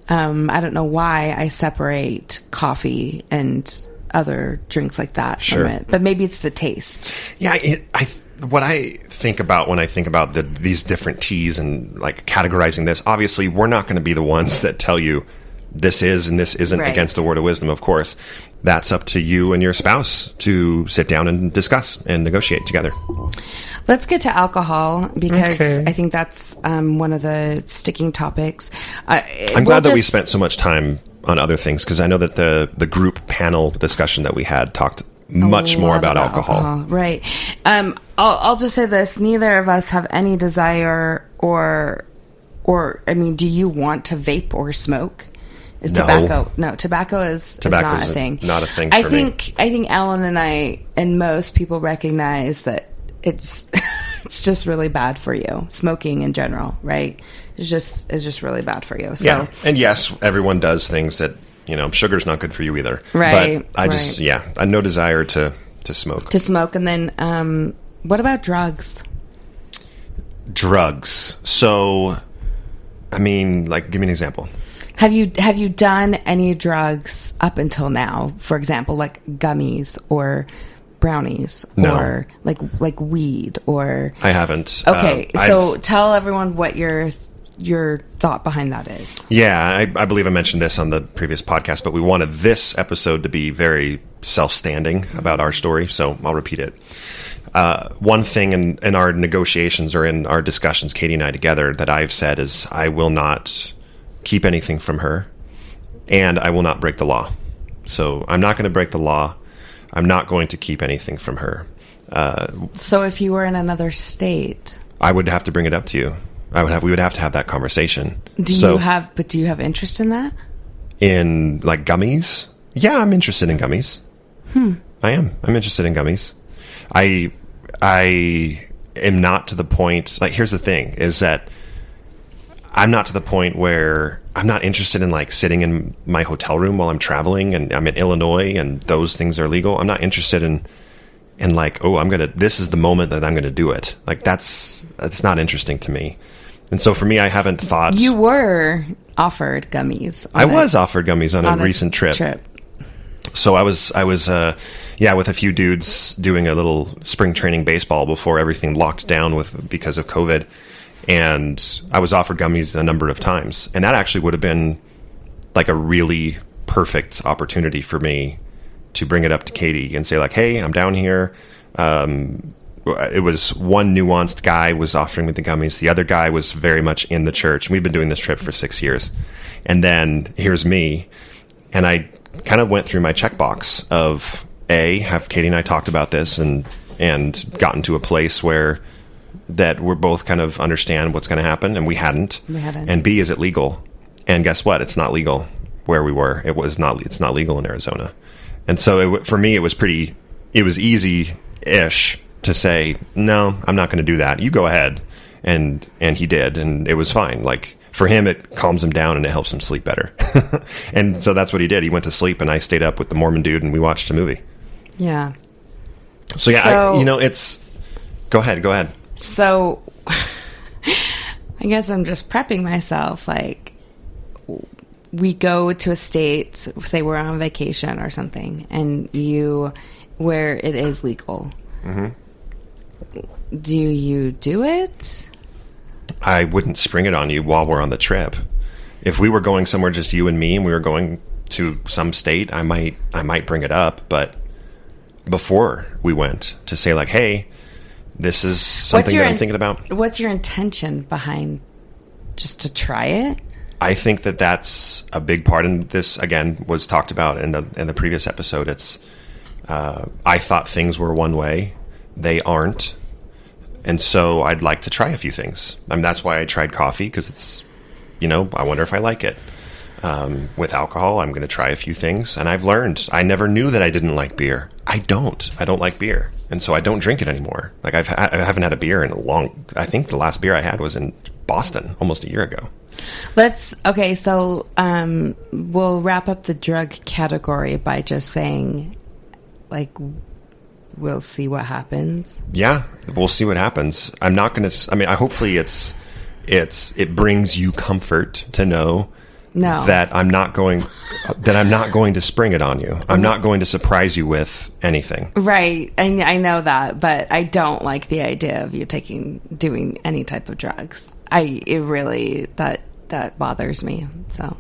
B: I don't know why I separate coffee and other drinks like that from it, but maybe it's the taste.
A: Yeah, what I think about when I think about these different teas and like categorizing this, obviously we're not going to be the ones that tell you this is and this isn't against the word of wisdom, of course. That's up to you and your spouse to sit down and discuss and negotiate together.
B: Let's get to alcohol, because I think that's one of the sticking topics.
A: I'm glad that we spent so much time on other things, because I know that the group panel discussion that we had talked much more about alcohol.
B: Right. I'll just say this. Neither of us have any desire or do you want to vape or smoke? Tobacco is not a thing.
A: Not a thing for me.
B: I think Allan and I and most people recognize that it's just really bad for you. Smoking in general, right? It's just really bad for you. So,
A: yeah. And yes, everyone does things that, sugar's not good for you either.
B: Right.
A: But I have no desire to smoke.
B: To smoke. And then what about drugs?
A: Drugs. So, give me an example.
B: Have you done any drugs up until now? For example, like gummies or brownies, or like weed, or
A: I haven't.
B: Okay, so tell everyone what your thought behind that is.
A: Yeah, I believe I mentioned this on the previous podcast, but we wanted this episode to be very self-standing about our story, so I'll repeat it. One thing in our negotiations or in our discussions, Katie and I together, that I've said is I will not keep anything from her, and I will not break the law. So I'm not going to break the law. I'm not going to keep anything from her.
B: So if you were in another state,
A: I would have to bring it up to you. We would have to have that conversation.
B: Do you have interest in that?
A: In like gummies? Yeah, I'm interested in gummies. I am. I'm interested in gummies. I am not to the point, here's the thing, is that I'm not to the point where I'm not interested in like sitting in my hotel room while I'm traveling and I'm in Illinois and those things are legal. I'm not interested in like, this is the moment that I'm going to do it. Like that's not interesting to me. And so for me, I haven't thought...
B: You were offered gummies.
A: I was offered gummies on a recent trip. So I was with a few dudes doing a little spring training baseball before everything locked down because of COVID. And I was offered gummies a number of times. And that actually would have been like a really perfect opportunity for me to bring it up to Katie and say like, hey, I'm down here. It was one nuanced guy was offering me the gummies. The other guy was very much in the church. We've been doing this trip for 6 years. And then here's me. And I kind of went through my checkbox of have Katie and I talked about this and gotten to a place where that we're both kind of understand what's going to happen. And we hadn't. And B, is it legal? And guess what? It's not legal where we were. It's not legal in Arizona. And so for me, it was easy-ish to say, no, I'm not going to do that. You go ahead. And he did. And it was fine. Like, for him, it calms him down and it helps him sleep better. And so that's what he did. He went to sleep and I stayed up with the Mormon dude and we watched a movie.
B: Yeah.
A: So yeah, go ahead.
B: So I guess I'm just prepping myself. Like, we go to a state, say we're on vacation or something, and where it is legal. Mm-hmm. Do you do it?
A: I wouldn't spring it on you while we're on the trip. If we were going somewhere just you and me and we were going to some state, I might bring it up, but before we went to say like, hey, this is something that I'm thinking about.
B: What's your intention behind just to try it?
A: I think that that's a big part, and this again was talked about in the previous episode. It's I thought things were one way, they aren't, and so I'd like to try a few things. I mean, that's why I tried coffee, because it's, I wonder if I like it. With alcohol, I'm going to try a few things, and I've learned. I never knew that I didn't like beer. I don't like beer, and so I don't drink it anymore. Like I haven't had a beer in I think the last beer I had was in Boston almost a year ago.
B: So we'll wrap up the drug category by just saying, like, we'll see what happens.
A: Yeah, we'll see what happens. I'm not going to, hopefully it brings you comfort to know that I'm not going to spring it on you. I'm not going to surprise you with anything.
B: Right. And I know that, but I don't like the idea of you doing any type of drugs. That bothers me. So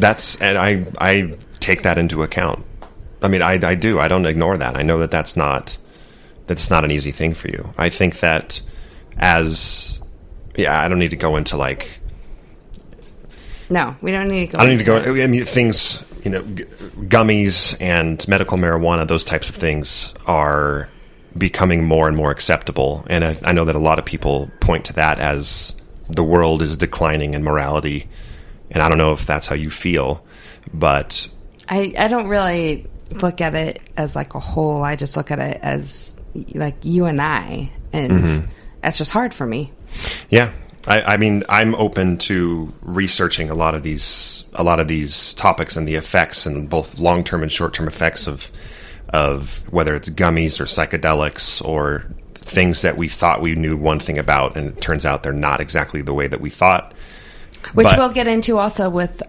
B: I take that into account. I do. I don't ignore that. I know that's not an easy thing for you. I think that I don't need to go into like. No, we don't need to go.
A: I don't need to go. Things, gummies and medical marijuana, those types of things are becoming more and more acceptable. And I know that a lot of people point to that as the world is declining in morality. And I don't know if that's how you feel, but
B: I don't really look at it as like a whole. I just look at it as like you and I, and that's just hard for me.
A: Yeah. I'm open to researching a lot of these topics and the effects, and both long-term and short-term effects of whether it's gummies or psychedelics or things that we thought we knew one thing about, and it turns out they're not exactly the way that we thought.
B: We'll get into also with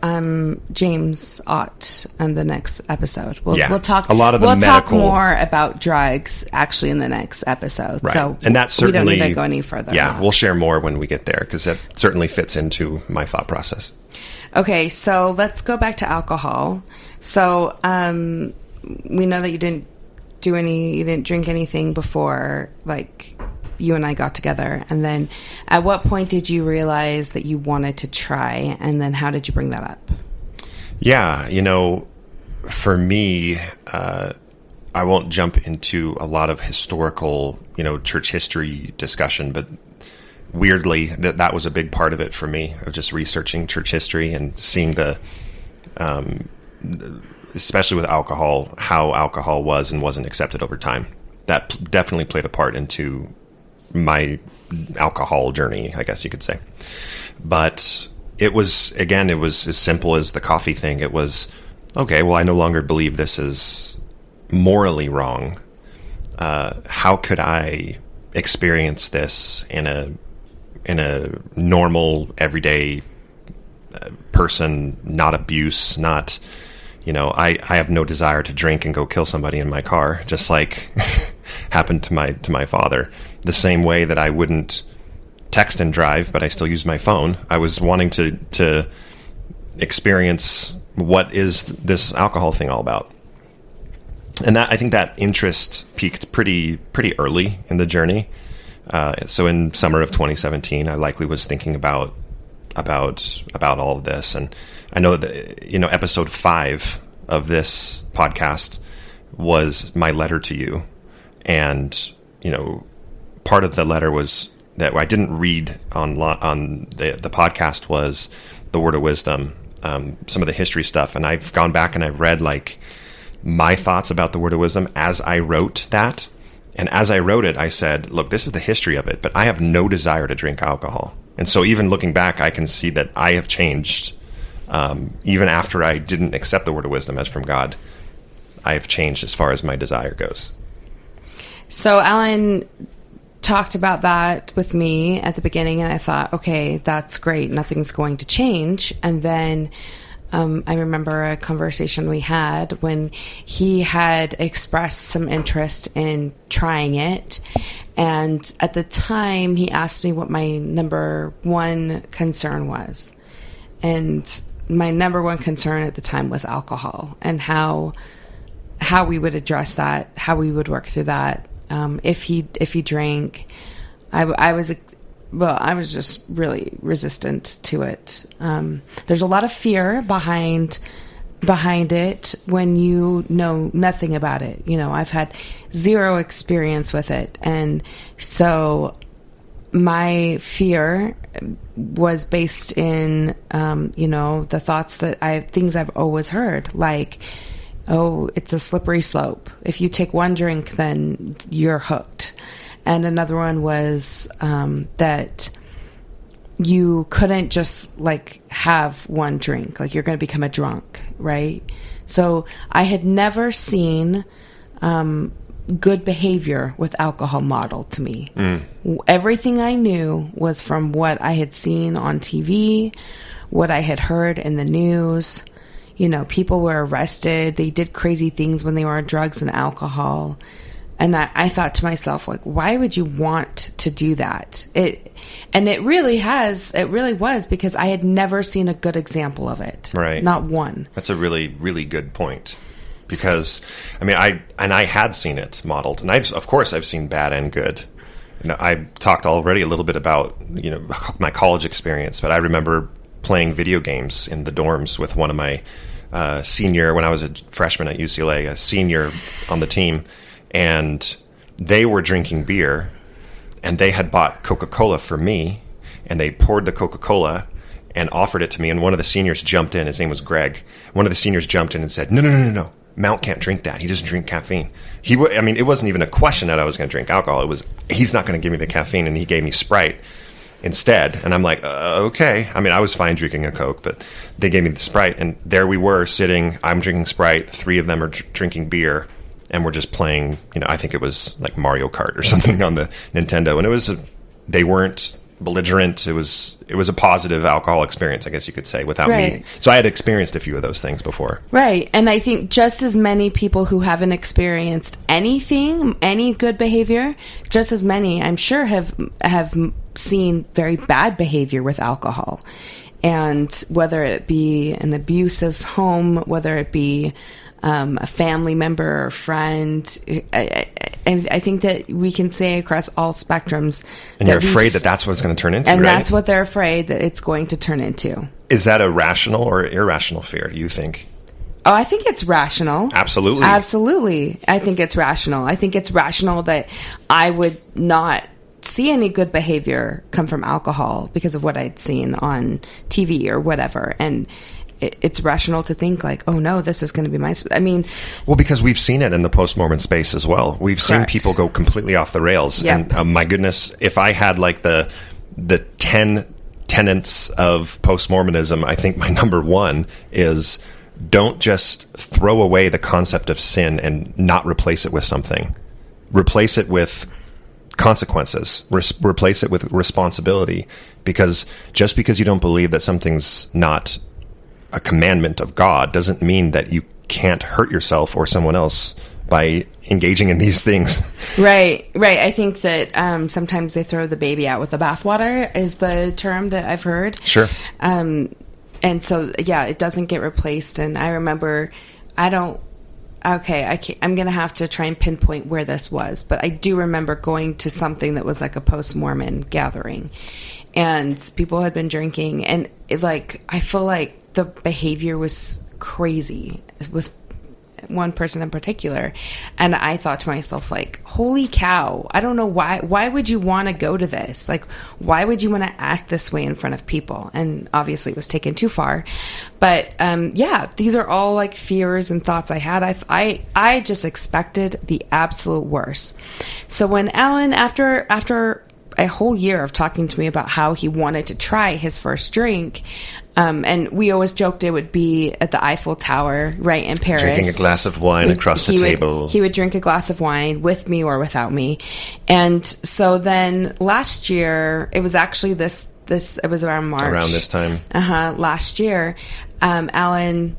B: James Ott in the next episode. We'll talk a lot of talk more about drugs actually in the next episode. Right. So
A: and that certainly,
B: we don't need to go any further.
A: Yeah, we'll share more when we get there, because that certainly fits into my thought process.
B: Okay, so let's go back to alcohol. So we know that you didn't drink anything before, like, you and I got together. And then at what point did you realize that you wanted to try? And then how did you bring that up?
A: Yeah, for me, I won't jump into a lot of historical, church history discussion, but weirdly, that was a big part of it for me, of just researching church history and seeing especially with alcohol, how alcohol was and wasn't accepted over time. That definitely played a part into my alcohol journey, I guess you could say. But it was as simple as the coffee thing. It was, okay, well, I no longer believe this is morally wrong. How could I experience this in normal, everyday person, not abuse, not, I have no desire to drink and go kill somebody in my car, just like happened to my father. The same way that I wouldn't text and drive, but I still use my phone. I was wanting to experience what is this alcohol thing all about. And I think that interest peaked pretty early in the journey. So in summer of 2017, I likely was thinking about all of this. And I know that, episode 5 of this podcast was my letter to you. And, part of the letter was that I didn't read on the podcast was the Word of Wisdom, some of the history stuff. And I've gone back and I've read like my thoughts about the Word of Wisdom as I wrote that. And as I wrote it, I said, look, this is the history of it, but I have no desire to drink alcohol. And so even looking back, I can see that I have changed. Even after I didn't accept the Word of Wisdom as from God, I have changed as far as my desire goes.
B: So Allan talked about that with me at the beginning, and I thought, okay, that's great. Nothing's going to change. And then I remember a conversation we had when he had expressed some interest in trying it. And at the time, he asked me what my number one concern was. And my number one concern at the time was alcohol and how we would address that, how we would work through that. If he drank, I was just really resistant to it. There's a lot of fear behind it when you know nothing about it. I've had zero experience with it. And so my fear was based in, the thoughts things I've always heard, like, oh, it's a slippery slope. If you take one drink, then you're hooked. And another one was that you couldn't just have one drink, you're going to become a drunk, right? So I had never seen good behavior with alcohol modeled to me. Everything I knew was from what I had seen on TV, what I had heard in the news. People were arrested. They did crazy things when they were on drugs and alcohol. And I thought to myself, why would you want to do that? It really was because I had never seen a good example of it.
A: Right.
B: Not one.
A: That's a really, really good point. Because, I had seen it modeled. And I've seen bad and good. I talked already a little bit about, my college experience, but I remember playing video games in the dorms with one of my senior, when I was a freshman at UCLA, a senior on the team. And they were drinking beer, and they had bought Coca-Cola for me, and they poured the Coca-Cola and offered it to me. And one of the seniors jumped in. His name was Greg. One of the seniors jumped in and said, no. Mount can't drink that. He doesn't drink caffeine. It wasn't even a question that I was going to drink alcohol. It was, he's not going to give me the caffeine, and he gave me Sprite instead. And I'm like, okay. I was fine drinking a Coke, but they gave me the Sprite. And there we were sitting. I'm drinking Sprite. 3 of them are drinking beer. And we're just playing, I think it was like Mario Kart or something on the Nintendo. And they weren't belligerent. It was a positive alcohol experience, I guess you could say, without me. So I had experienced a few of those things before. Right.
B: And I think just as many people who haven't experienced anything, any good behavior, just as many, I'm sure, have seen very bad behavior with alcohol. And whether it be an abusive home, whether it be a family member or friend, I think that we can say across all spectrums.
A: And you're afraid that that's what it's going to turn into,
B: and
A: right?
B: that's what they're afraid that it's going to turn into.
A: Is that a rational or irrational fear, do you think?
B: Oh, I think it's rational.
A: Absolutely.
B: Absolutely. I think it's rational. I think it's rational that I would not see any good behavior come from alcohol because of what I'd seen on TV or whatever. And it's rational to think oh no, this is going to be my...
A: Well, because we've seen it in the post-Mormon space as well. We've seen people go completely off the rails. Yep. And my goodness, if I had the 10 tenets of post-Mormonism, I think my number one is don't just throw away the concept of sin and not replace it with something. Replace it with consequences. Replace it with responsibility, because just because you don't believe that something's not a commandment of God doesn't mean that you can't hurt yourself or someone else by engaging in these things.
B: Right. I think that sometimes they throw the baby out with the bathwater is the term that I've heard.
A: Sure.
B: And so, yeah, it doesn't get replaced. And I remember, I'm going to have to try and pinpoint where this was, but I do remember going to something that was like a post-Mormon gathering, and people had been drinking, and I feel like the behavior was crazy with one person in particular. And I thought to myself, like, holy cow, I don't know why would you want to go to this? Like, why would you want to act this way in front of people? And obviously it was taken too far. But yeah, these are all like fears and thoughts I had. I just expected the absolute worst. So when Allan, after a whole year of talking to me about how he wanted to try his first drink, and we always joked it would be at the Eiffel Tower, right, in Paris.
A: Drinking a glass of wine across the table.
B: He would drink a glass of wine with me or without me. And so then last year, it was actually it was around March.
A: Around this time.
B: Last year, Allan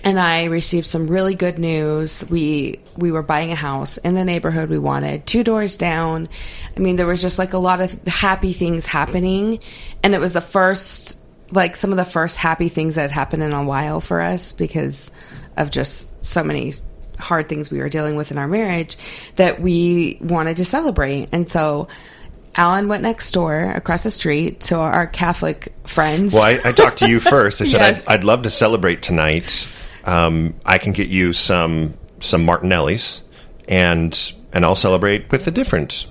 B: and I received some really good news. We were buying a house in the neighborhood we wanted, 2 doors down. I mean, there was just like a lot of happy things happening. And it was some of the first happy things that had happened in a while for us because of just so many hard things we were dealing with in our marriage that we wanted to celebrate. And so Allan went next door across the street to our Catholic friends.
A: Well, I talked to you first. I said,
B: Yes.
A: I'd love to celebrate tonight. I can get you some Martinellis, and I'll celebrate with a different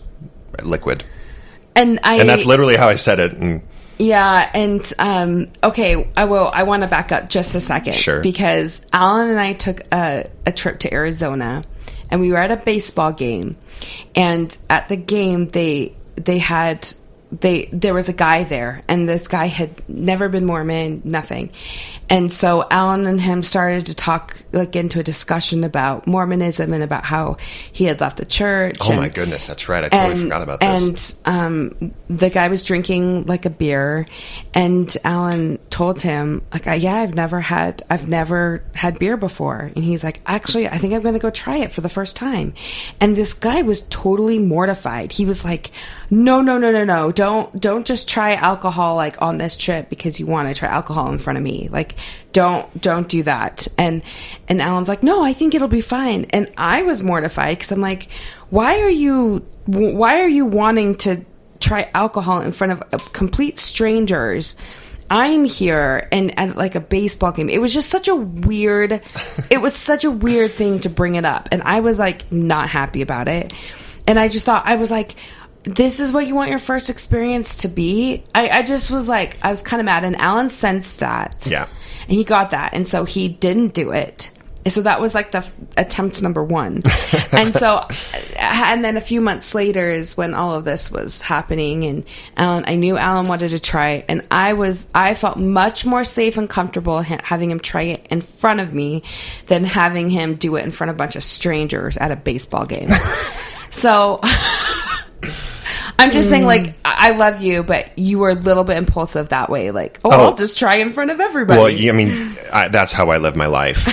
A: liquid.
B: And
A: that's literally how I said it. And
B: yeah, and okay, I want to back up just a second.
A: Sure.
B: Because Allan and I took a trip to Arizona, and we were at a baseball game, and at the game there was a guy there, and this guy had never been Mormon, nothing. And so Allan and him started to talk, like, into a discussion about Mormonism and about how he had left the church.
A: Oh, my goodness, that's right. I totally forgot about this.
B: And the guy was drinking like a beer, and Allan told him, like, I've never had beer before. And he's like, actually, I think I'm going to go try it for the first time. And this guy was totally mortified. He was like, no. Don't just try alcohol like on this trip because you want to try alcohol in front of me. Like, don't do that. And Allan's like, no, I think it'll be fine. And I was mortified because I'm like, why are you wanting to try alcohol in front of complete strangers? I'm here and at like a baseball game. It was just such a weird thing to bring it up. And I was like not happy about it. And I just thought, I was like, this is what you want your first experience to be? I just was like, I was kind of mad. And Allan sensed that.
A: Yeah.
B: And he got that. And so he didn't do it. And so that was like the attempt number 1. And then a few months later is when all of this was happening. And I knew Allan wanted to try it. And I felt much more safe and comfortable having him try it in front of me than having him do it in front of a bunch of strangers at a baseball game. So I'm just saying, like, I love you, but you were a little bit impulsive that way. Like, I'll just try in front of everybody.
A: Well, I mean, that's how I live my life.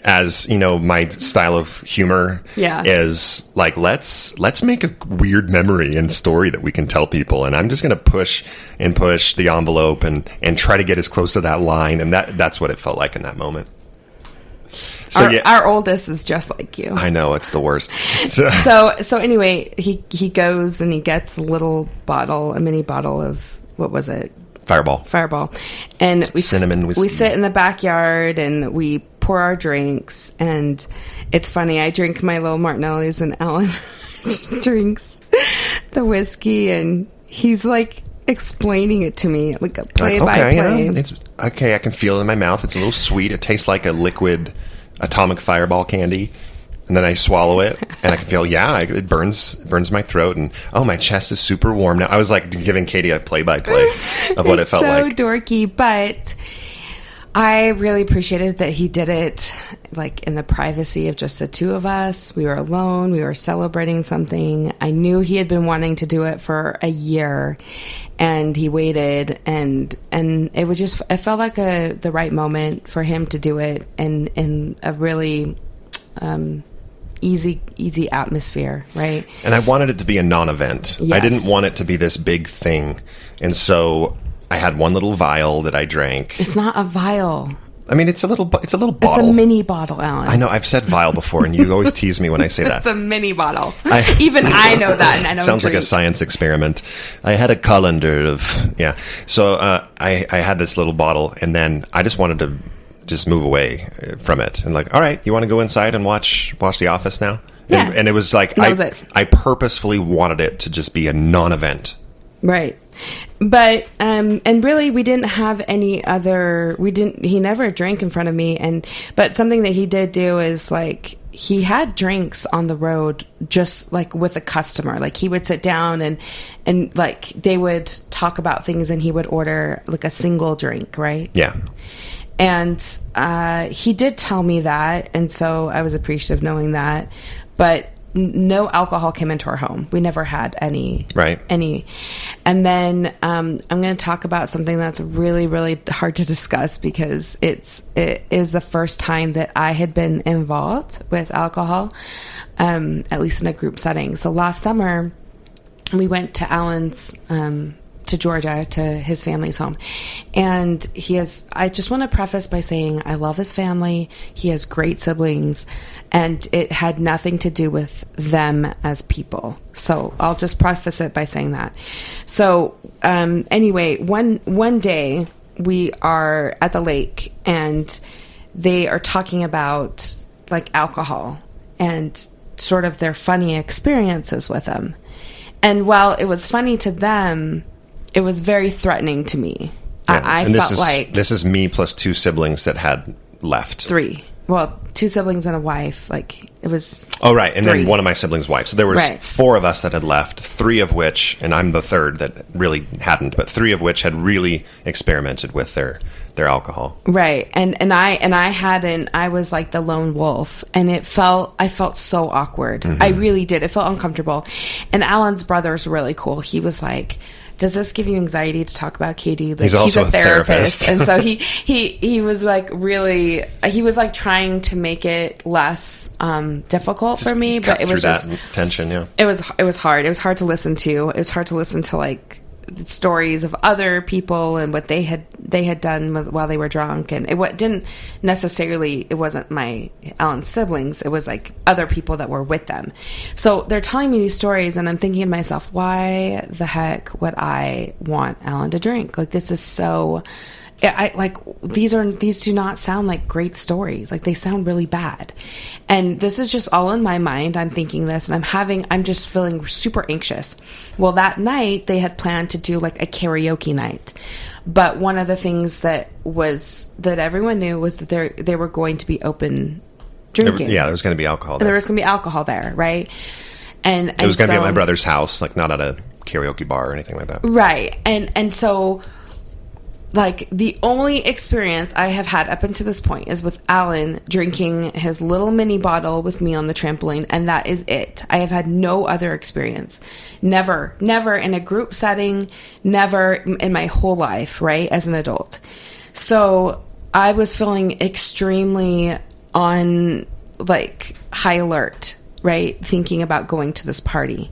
A: As you know, my style of humor is like, let's make a weird memory and story that we can tell people. And I'm just going to push the envelope and try to get as close to that line. And that's what it felt like in that moment. So
B: our oldest is just like you.
A: I know, it's the worst.
B: So anyway, he goes and he gets a mini bottle of, what was it? Fireball. And
A: cinnamon whiskey.
B: We sit in the backyard and we pour our drinks. And it's funny, I drink my little Martinellis and Allan drinks the whiskey, and he's like explaining it to me, like a play-by-play.
A: It's okay. I can feel it in my mouth. It's a little sweet. It tastes like a liquid atomic fireball candy. And then I swallow it, and I can feel, it burns my throat, and my chest is super warm now. I was like giving Katie a play-by-play of what it felt like.
B: So dorky, but I really appreciated that he did it like in the privacy of just the two of us. We were alone. We were celebrating something. I knew he had been wanting to do it for a year, and he waited, and it was just, it felt like the right moment for him to do it in a really easy atmosphere, right?
A: And I wanted it to be a non-event.
B: Yes.
A: I didn't want it to be this big thing. And so I had one little vial that I drank.
B: It's not a vial.
A: I mean, it's a little bottle.
B: It's a mini bottle, Alan.
A: I know. I've said vial before, and you always tease me when I say that.
B: It's a mini bottle. Even I know that, and I don't
A: Sounds like a science experiment. I had a colander of, yeah. So I had this little bottle, and then I just wanted to just move away from it. And like, all right, you want to go inside and watch The Office now?
B: Yeah.
A: And it was like, I purposefully wanted it to just be a non-event.
B: Right. But, and really we didn't have any other, he never drank in front of me. But something that he did do is like, he had drinks on the road, just like with a customer. Like he would sit down and like they would talk about things, and he would order like a single drink. Right.
A: Yeah.
B: And, he did tell me that. And so I was appreciative knowing that, but no alcohol came into our home. We never had any.
A: Right.
B: And then I'm going to talk about something that's really, really hard to discuss, because it is the first time that I had been involved with alcohol, at least in a group setting. So last summer, we went to Allan's, to Georgia, to his family's home. And I just want to preface by saying I love his family. He has great siblings, and it had nothing to do with them as people. So I'll just preface it by saying that. So, anyway, one day we are at the lake, and they are talking about like alcohol and sort of their funny experiences with them. And while it was funny to them, it was very threatening to me.
A: Yeah.
B: I felt like...
A: This is me plus two siblings that had left.
B: 3. Well, 2 siblings and a wife. Like, it was...
A: Oh, right. And
B: 3.
A: then one of my siblings' wives. So there was
B: Right.
A: 4 of us that had left, 3 of which, and I'm the third that really hadn't, but 3 of which had really experimented with their alcohol.
B: Right. And I hadn't. I was like the lone wolf, and I felt so awkward.
A: Mm-hmm.
B: I really did. It felt uncomfortable. And Alan's brother's really cool. He was like, does this give you anxiety to talk about Katie? Like,
A: he's also
B: a therapist. And so he was like really, he was like trying to make it less difficult for me, but it was just
A: tension. Yeah.
B: It was hard. It was hard to listen to. It was hard to listen to like the stories of other people and what they had done while they were drunk, and it wasn't my Allan's siblings. It was like other people that were with them. So they're telling me these stories, and I'm thinking to myself, why the heck would I want Allan to drink? Like, this is so... these do not sound like great stories. Like, they sound really bad. And this is just all in my mind. I'm thinking this, and I'm just feeling super anxious. Well, that night they had planned to do like a karaoke night. But one of the things that everyone knew was that they were going to be open drinking.
A: There was going to be alcohol there.
B: There was going to be alcohol there, right? And
A: it was going to be at my brother's house, like not at a karaoke bar or anything like that.
B: Right. And so... like, the only experience I have had up until this point is with Allan drinking his little mini bottle with me on the trampoline, and that is it. I have had no other experience. Never in a group setting, never in my whole life, right, as an adult. So I was feeling extremely on, like, high alert, right, thinking about going to this party.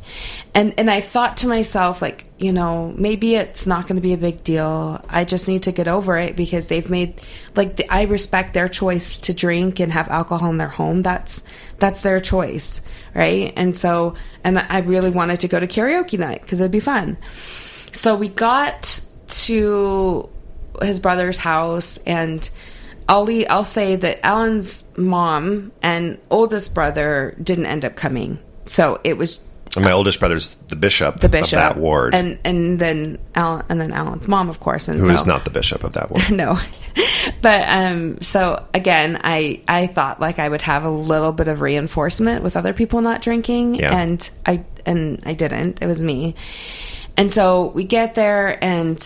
B: And I thought to myself, like, you know, maybe it's not going to be a big deal. I just need to get over it, because they've made, like, I respect their choice to drink and have alcohol in their home. That's their choice, right? And so, and I really wanted to go to karaoke night because it'd be fun. So we got to his brother's house, and I'll say that Allan's mom and oldest brother didn't end up coming. So it was...
A: And my oldest brother's the bishop of that ward.
B: And then Allan's mom, of course. And
A: who is not the bishop of that ward.
B: No. But so again, I thought like I would have a little bit of reinforcement with other people not drinking.
A: Yeah.
B: And I didn't. It was me. And so we get there, and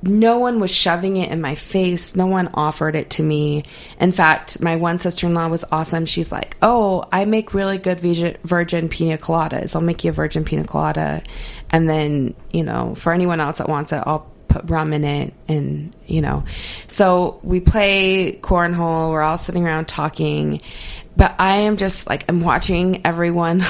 B: no one was shoving it in my face. No one offered it to me. In fact, my one sister-in-law was awesome. She's like, oh, I make really good virgin pina coladas. I'll make you a virgin pina colada. And then, you know, for anyone else that wants it, I'll put rum in it. And, you know, so we play cornhole. We're all sitting around talking. But I am just like, I'm watching everyone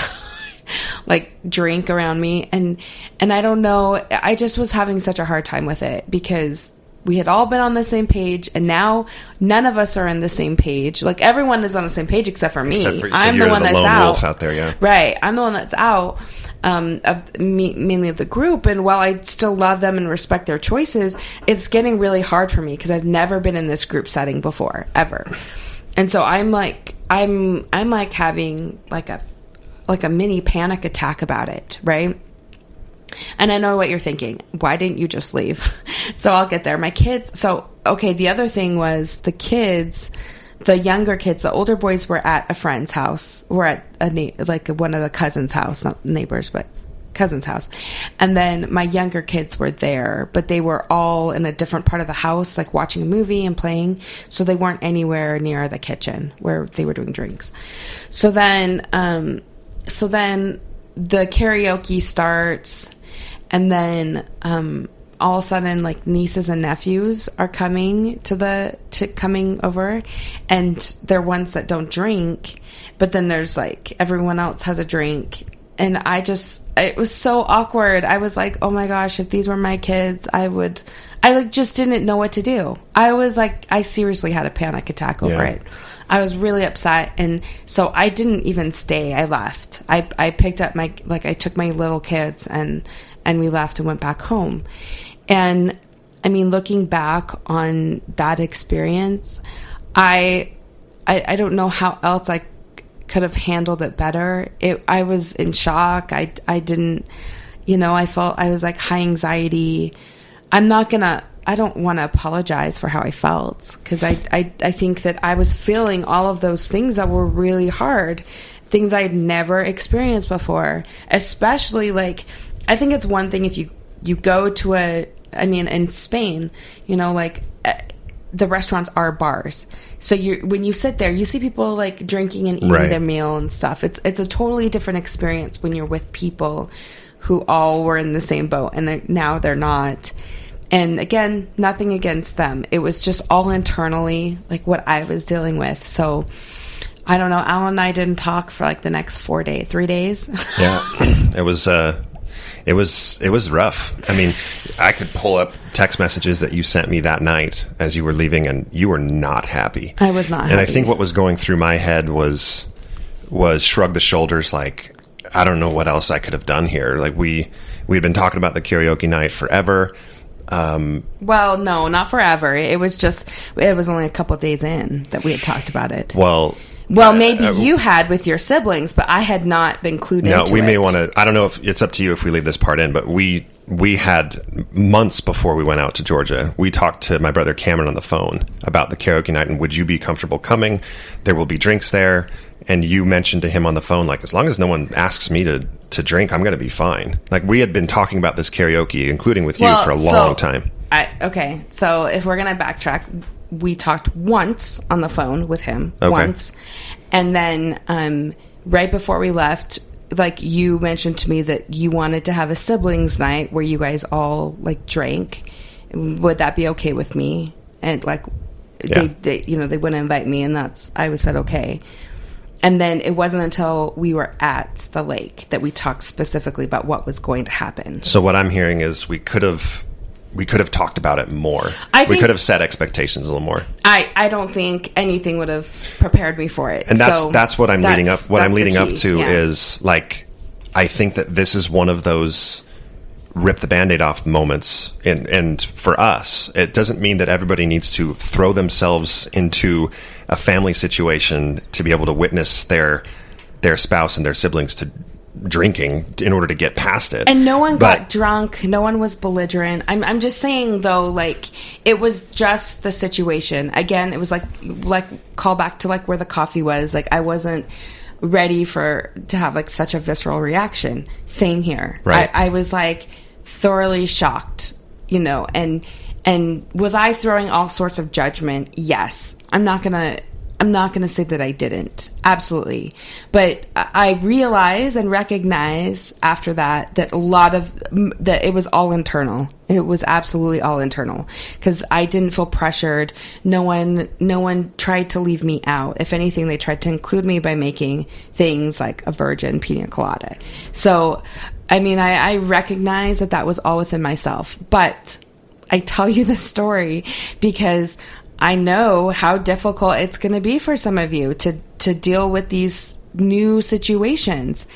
B: like drink around me. And I don't know, I just was having such a hard time with it because we had all been on the same page and now none of us are on the same page. Like everyone is on the same page except for me. I'm the one that's
A: lone wolf out there, yeah.
B: Right. I'm the one that's out of me, mainly of the group. And while I still love them and respect their choices, it's getting really hard for me because I've never been in this group setting before, ever. And so I'm like having like a mini panic attack about it, right? And I know what you're thinking. Why didn't you just leave? So I'll get there. My kids. So, okay. The other thing was the kids, the younger kids, the older boys were at a friend's house. We're at like one of the cousins' house, not neighbors, but cousin's house. And then my younger kids were there, but they were all in a different part of the house, like watching a movie and playing. So they weren't anywhere near the kitchen where they were doing drinks. So then the karaoke starts, and then all of a sudden, like nieces and nephews are coming coming over, and they're ones that don't drink, but then there's like everyone else has a drink, and it was so awkward. I was like, oh my gosh, if these were my kids, I like just didn't know what to do. I was like, I seriously had a panic attack over it. I was really upset, and so I didn't even stay. I left. I picked up I took my little kids and we left and went back home. And I mean, looking back on that experience, I don't know how else I could have handled it better. I was in shock. I didn't, you know, I was like high anxiety. I don't want to apologize for how I felt because I think that I was feeling all of those things that were really hard, things I had never experienced before. Especially like, I think it's one thing if you go to in Spain, you know, like the restaurants are bars. So when you sit there, you see people like drinking and eating their meal and stuff. It's a totally different experience when you're with people who all were in the same boat and now they're not. And again, nothing against them. It was just all internally, like what I was dealing with. So I don't know. Allan and I didn't talk for like the next 3 days.
A: Yeah, it was rough. I mean, I could pull up text messages that you sent me that night as you were leaving, and you were not happy.
B: I was not happy.
A: And I think what was going through my head was shrug the shoulders, like, I don't know what else I could have done here. Like we'd been talking about the karaoke night forever.
B: Well, no, not forever. It was only a couple of days in that we had talked about it.
A: Well,
B: maybe you had with your siblings, but I had not been clued into it.
A: No, we may want to, I don't know if it's up to you if we leave this part in, but we had months before we went out to Georgia, we talked to my brother Cameron on the phone about the karaoke night and would you be comfortable coming? There will be drinks there. And you mentioned to him on the phone, like, as long as no one asks me to drink, I'm going to be fine. Like, we had been talking about this karaoke, including with you, for a long time.
B: Okay, so if we're going to backtrack, we talked once on the phone with him, once. And then right before we left, like, you mentioned to me that you wanted to have a siblings night where you guys all, like, drank. Would that be okay with me? And, like, they wouldn't invite me, and I said okay. And then it wasn't until we were at the lake that we talked specifically about what was going to happen. So what I'm hearing is we could have talked about it more. We could have set expectations a little more. I don't think anything would have prepared me for it. And that's what I'm leading up. What I'm leading up to is, like, I think that this is one of those rip the Band-Aid off moments. And for us, it doesn't mean that everybody needs to throw themselves into a family situation to be able to witness their spouse and their siblings to drinking in order to get past it. And no one got drunk. No one was belligerent. I'm just saying, though, like, it was just the situation. Again, it was like call back to like where the coffee was. Like, I wasn't ready to have like such a visceral reaction. Same here. Right. I was like thoroughly shocked, you know, and And was I throwing all sorts of judgment? Yes. I'm not going to say that I didn't. Absolutely. But I realize and recognize after that a lot of that it was all internal. It was absolutely all internal, because I didn't feel pressured. No one tried to leave me out. If anything, they tried to include me by making things like a virgin pina colada. So, I mean, I recognize that was all within myself, but I tell you this story because I know how difficult it's going to be for some of you to deal with these new situations.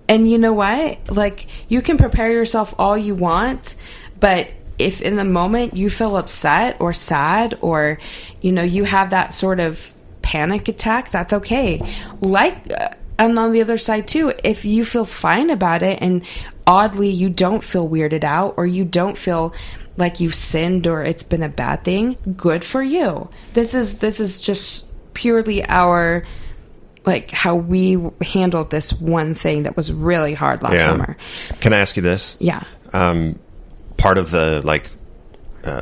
B: And you know what? Like, you can prepare yourself all you want, but if in the moment you feel upset or sad, or, you know, you have that sort of panic attack, that's okay. And on the other side too, if you feel fine about it and oddly you don't feel weirded out, or you don't feel like you've sinned or it's been a bad thing, good for you. This is just purely our, like, how we handled this one thing that was really hard last summer.
A: Can I ask you this?
B: Yeah.
A: Part of the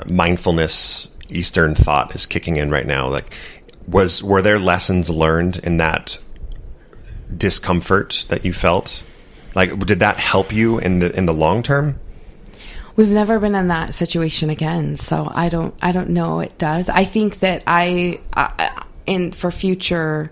A: mindfulness Eastern thought is kicking in right now. Like, were there lessons learned in that discomfort that you felt? Like, did that help you in the long term?
B: We've never been in that situation again, so I don't know it does. I think that for future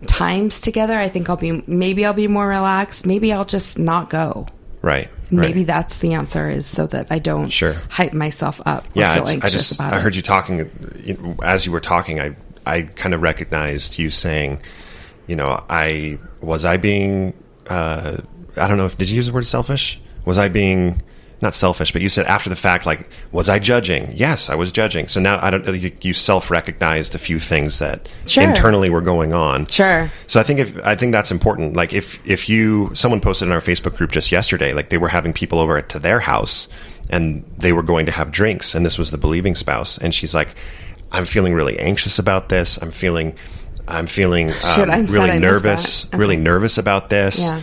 B: times together, I think I'll be more relaxed. Maybe I'll just not go.
A: Right.
B: Maybe that's the answer, is so that I don't hype myself up. Or feel anxious about it.
A: I heard you talking, as you were talking, I kind of recognized you saying, you know, I don't know, did you use the word selfish? Was I being, not selfish, but you said after the fact, like, was I judging? Yes, I was judging. So now you self-recognized a few things that internally were going on.
B: Sure.
A: So I think that's important. Like, if someone posted in our Facebook group just yesterday, like, they were having people over to their house and they were going to have drinks, and this was the believing spouse, and she's like, I'm feeling really anxious about this. I'm feeling really nervous about this.
B: Yeah.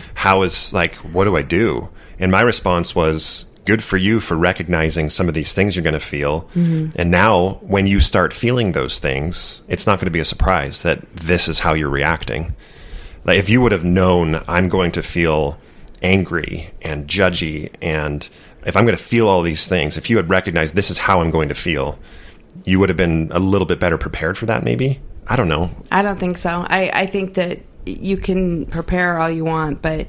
A: What do I do? And my response was, good for you for recognizing some of these things you're going to feel. Mm-hmm. And now when you start feeling those things, it's not going to be a surprise that this is how you're reacting. Like, if you would have known I'm going to feel angry and judgy, and if I'm going to feel all these things, if you had recognized this is how I'm going to feel, you would have been a little bit better prepared for that, maybe? I don't know. I
B: don't think so. I think that you can prepare all you want, but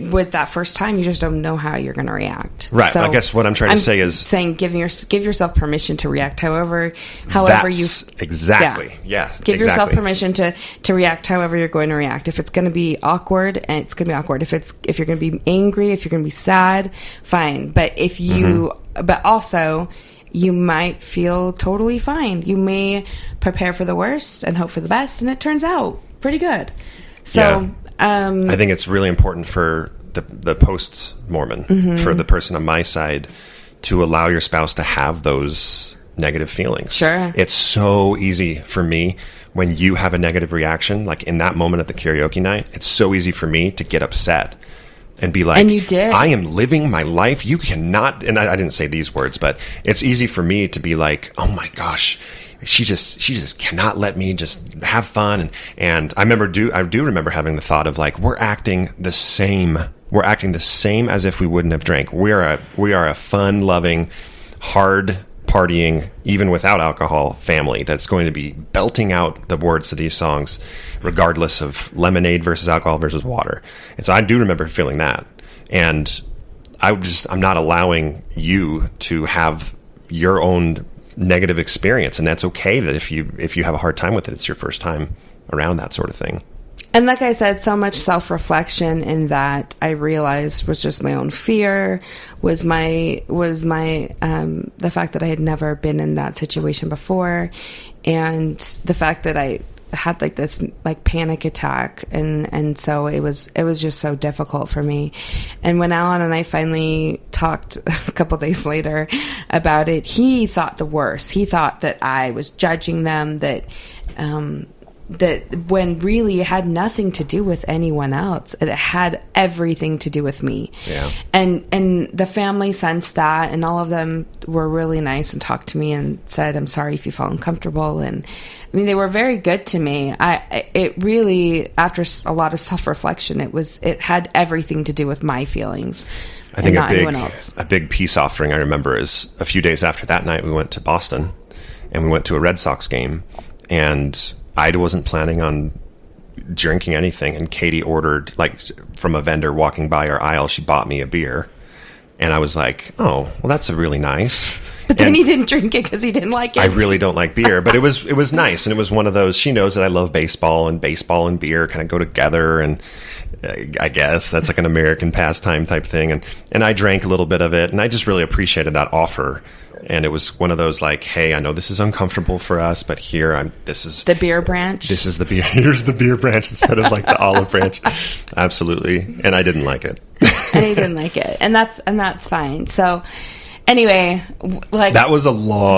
B: with that first time, you just don't know how you're going to react.
A: Right. So I guess what I'm trying to say is
B: saying give yourself permission to react however you
A: exactly. Yeah.
B: Give yourself permission to react however you're going to react. If it's going to be awkward, and it's going to be awkward. If you're going to be angry, if you're going to be sad, fine. But but also, you might feel totally fine. You may prepare for the worst and hope for the best, and it turns out pretty good. So,
A: I think it's really important for the post-Mormon, for the person on my side, to allow your spouse to have those negative feelings.
B: Sure.
A: It's so easy for me when you have a negative reaction, like in that moment at the karaoke night, it's so easy for me to get upset and be like,
B: and you did.
A: I am living my life. You cannot, and I didn't say these words, but it's easy for me to be like, oh my gosh, she just cannot let me just have fun. And I do remember having the thought of like, we're acting the same as if we wouldn't have drank. We are a fun loving, hard partying, even without alcohol, family that's going to be belting out the words to these songs regardless of lemonade versus alcohol versus water. And so I do remember feeling that. And I'm not allowing you to have your own negative experience. And that's okay that if you have a hard time with it, it's your first time around that sort of thing.
B: And like I said, so much self-reflection in that I realized was just my own fear, was the fact that I had never been in that situation before, and the fact that I had like this like panic attack, and so it was just so difficult for me. And when Allan and I finally talked a couple days later about it, he thought the worst. He thought that I was judging them, that that when really it had nothing to do with anyone else. It had everything to do with me.
A: Yeah.
B: And the family sensed that, and all of them were really nice and talked to me and said, I'm sorry if you felt uncomfortable. And I mean, they were very good to me. It really, after a lot of self-reflection, it had everything to do with my feelings.
A: I think
B: not anyone else.
A: A big peace offering I remember is a few days after that night, we went to Boston and we went to a Red Sox game, and I wasn't planning on drinking anything. And Katie ordered, like, from a vendor walking by our aisle, she bought me a beer. And I was like, oh, well, that's really nice.
B: But then he didn't drink it because he didn't like it.
A: I really don't like beer, but it was nice. And it was one of those, she knows that I love baseball and beer kind of go together. And I guess that's like an American pastime type thing. And I drank a little bit of it, and I just really appreciated that offer. And it was one of those, like, hey, I know this is uncomfortable for us, but this is
B: the beer branch.
A: This is the beer. Here's the beer branch instead of like the olive branch. Absolutely. And I didn't like it.
B: And he didn't like it. And that's fine. So anyway, like,
A: that was a long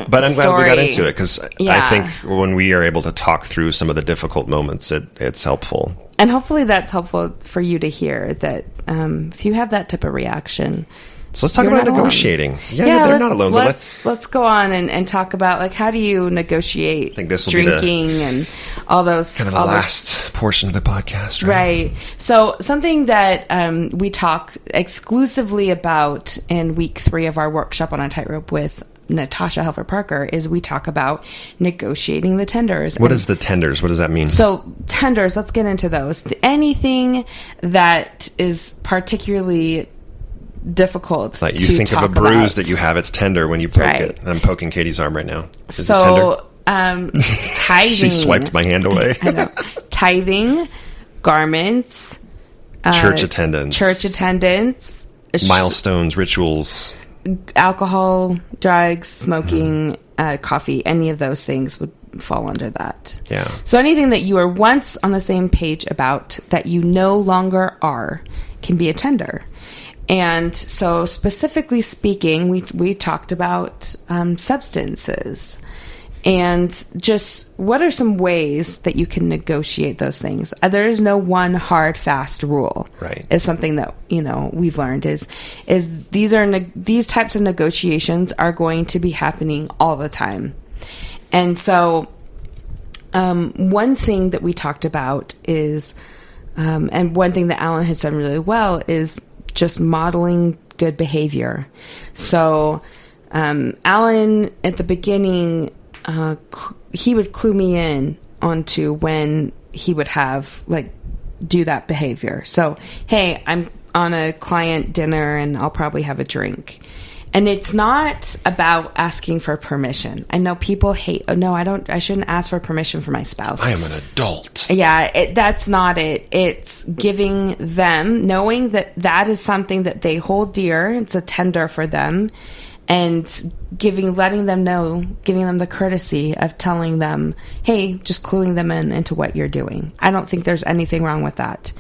A: but I'm glad we got into it, because I think when we are able to talk through some of the difficult moments, it's helpful.
B: And hopefully that's helpful for you to hear that if you have that type of reaction.
A: So let's talk about negotiating.
B: Alone.
A: Yeah, they're not alone.
B: Let's go on and talk about, like, how do you negotiate drinking and all those
A: kind of the last portion of the podcast,
B: right? So something that we talk exclusively about in week 3 of our workshop on Tightrope with Natasha Helfer Parker is we talk about negotiating the tenders.
A: What is the tenders? What does that mean?
B: So tenders, let's get into those. Anything that is particularly difficult.
A: Like you think of a bruise that you have, it's tender when you poke it. I'm poking Katie's arm right now. Is it tender?
B: Tithing.
A: She swiped my hand away.
B: I know. Tithing, garments,
A: church attendance,
B: milestones,
A: rituals,
B: alcohol, drugs, smoking, coffee, any of those things would fall under that.
A: Yeah.
B: So anything that you were once on the same page about that you no longer are can be a tender. And so specifically speaking, we talked about substances and just what are some ways that you can negotiate those things. There is no one hard, fast rule.
A: Right.
B: It's something that, we've learned is these types of negotiations are going to be happening all the time. And so one thing that we talked about is, and one thing that Allan has done really well is just modeling good behavior. So Allan, at the beginning, he would clue me in onto when he would do that behavior. So, hey, I'm on a client dinner and I'll probably have a drink. And it's not about asking for permission. I know people hate, I shouldn't ask for permission for my spouse.
A: I am an adult.
B: Yeah, that's not it. It's giving them, knowing that is something that they hold dear. It's a tender for them. And letting them know, giving them the courtesy of telling them, hey, just cluing them into what you're doing. I don't think there's anything wrong with that.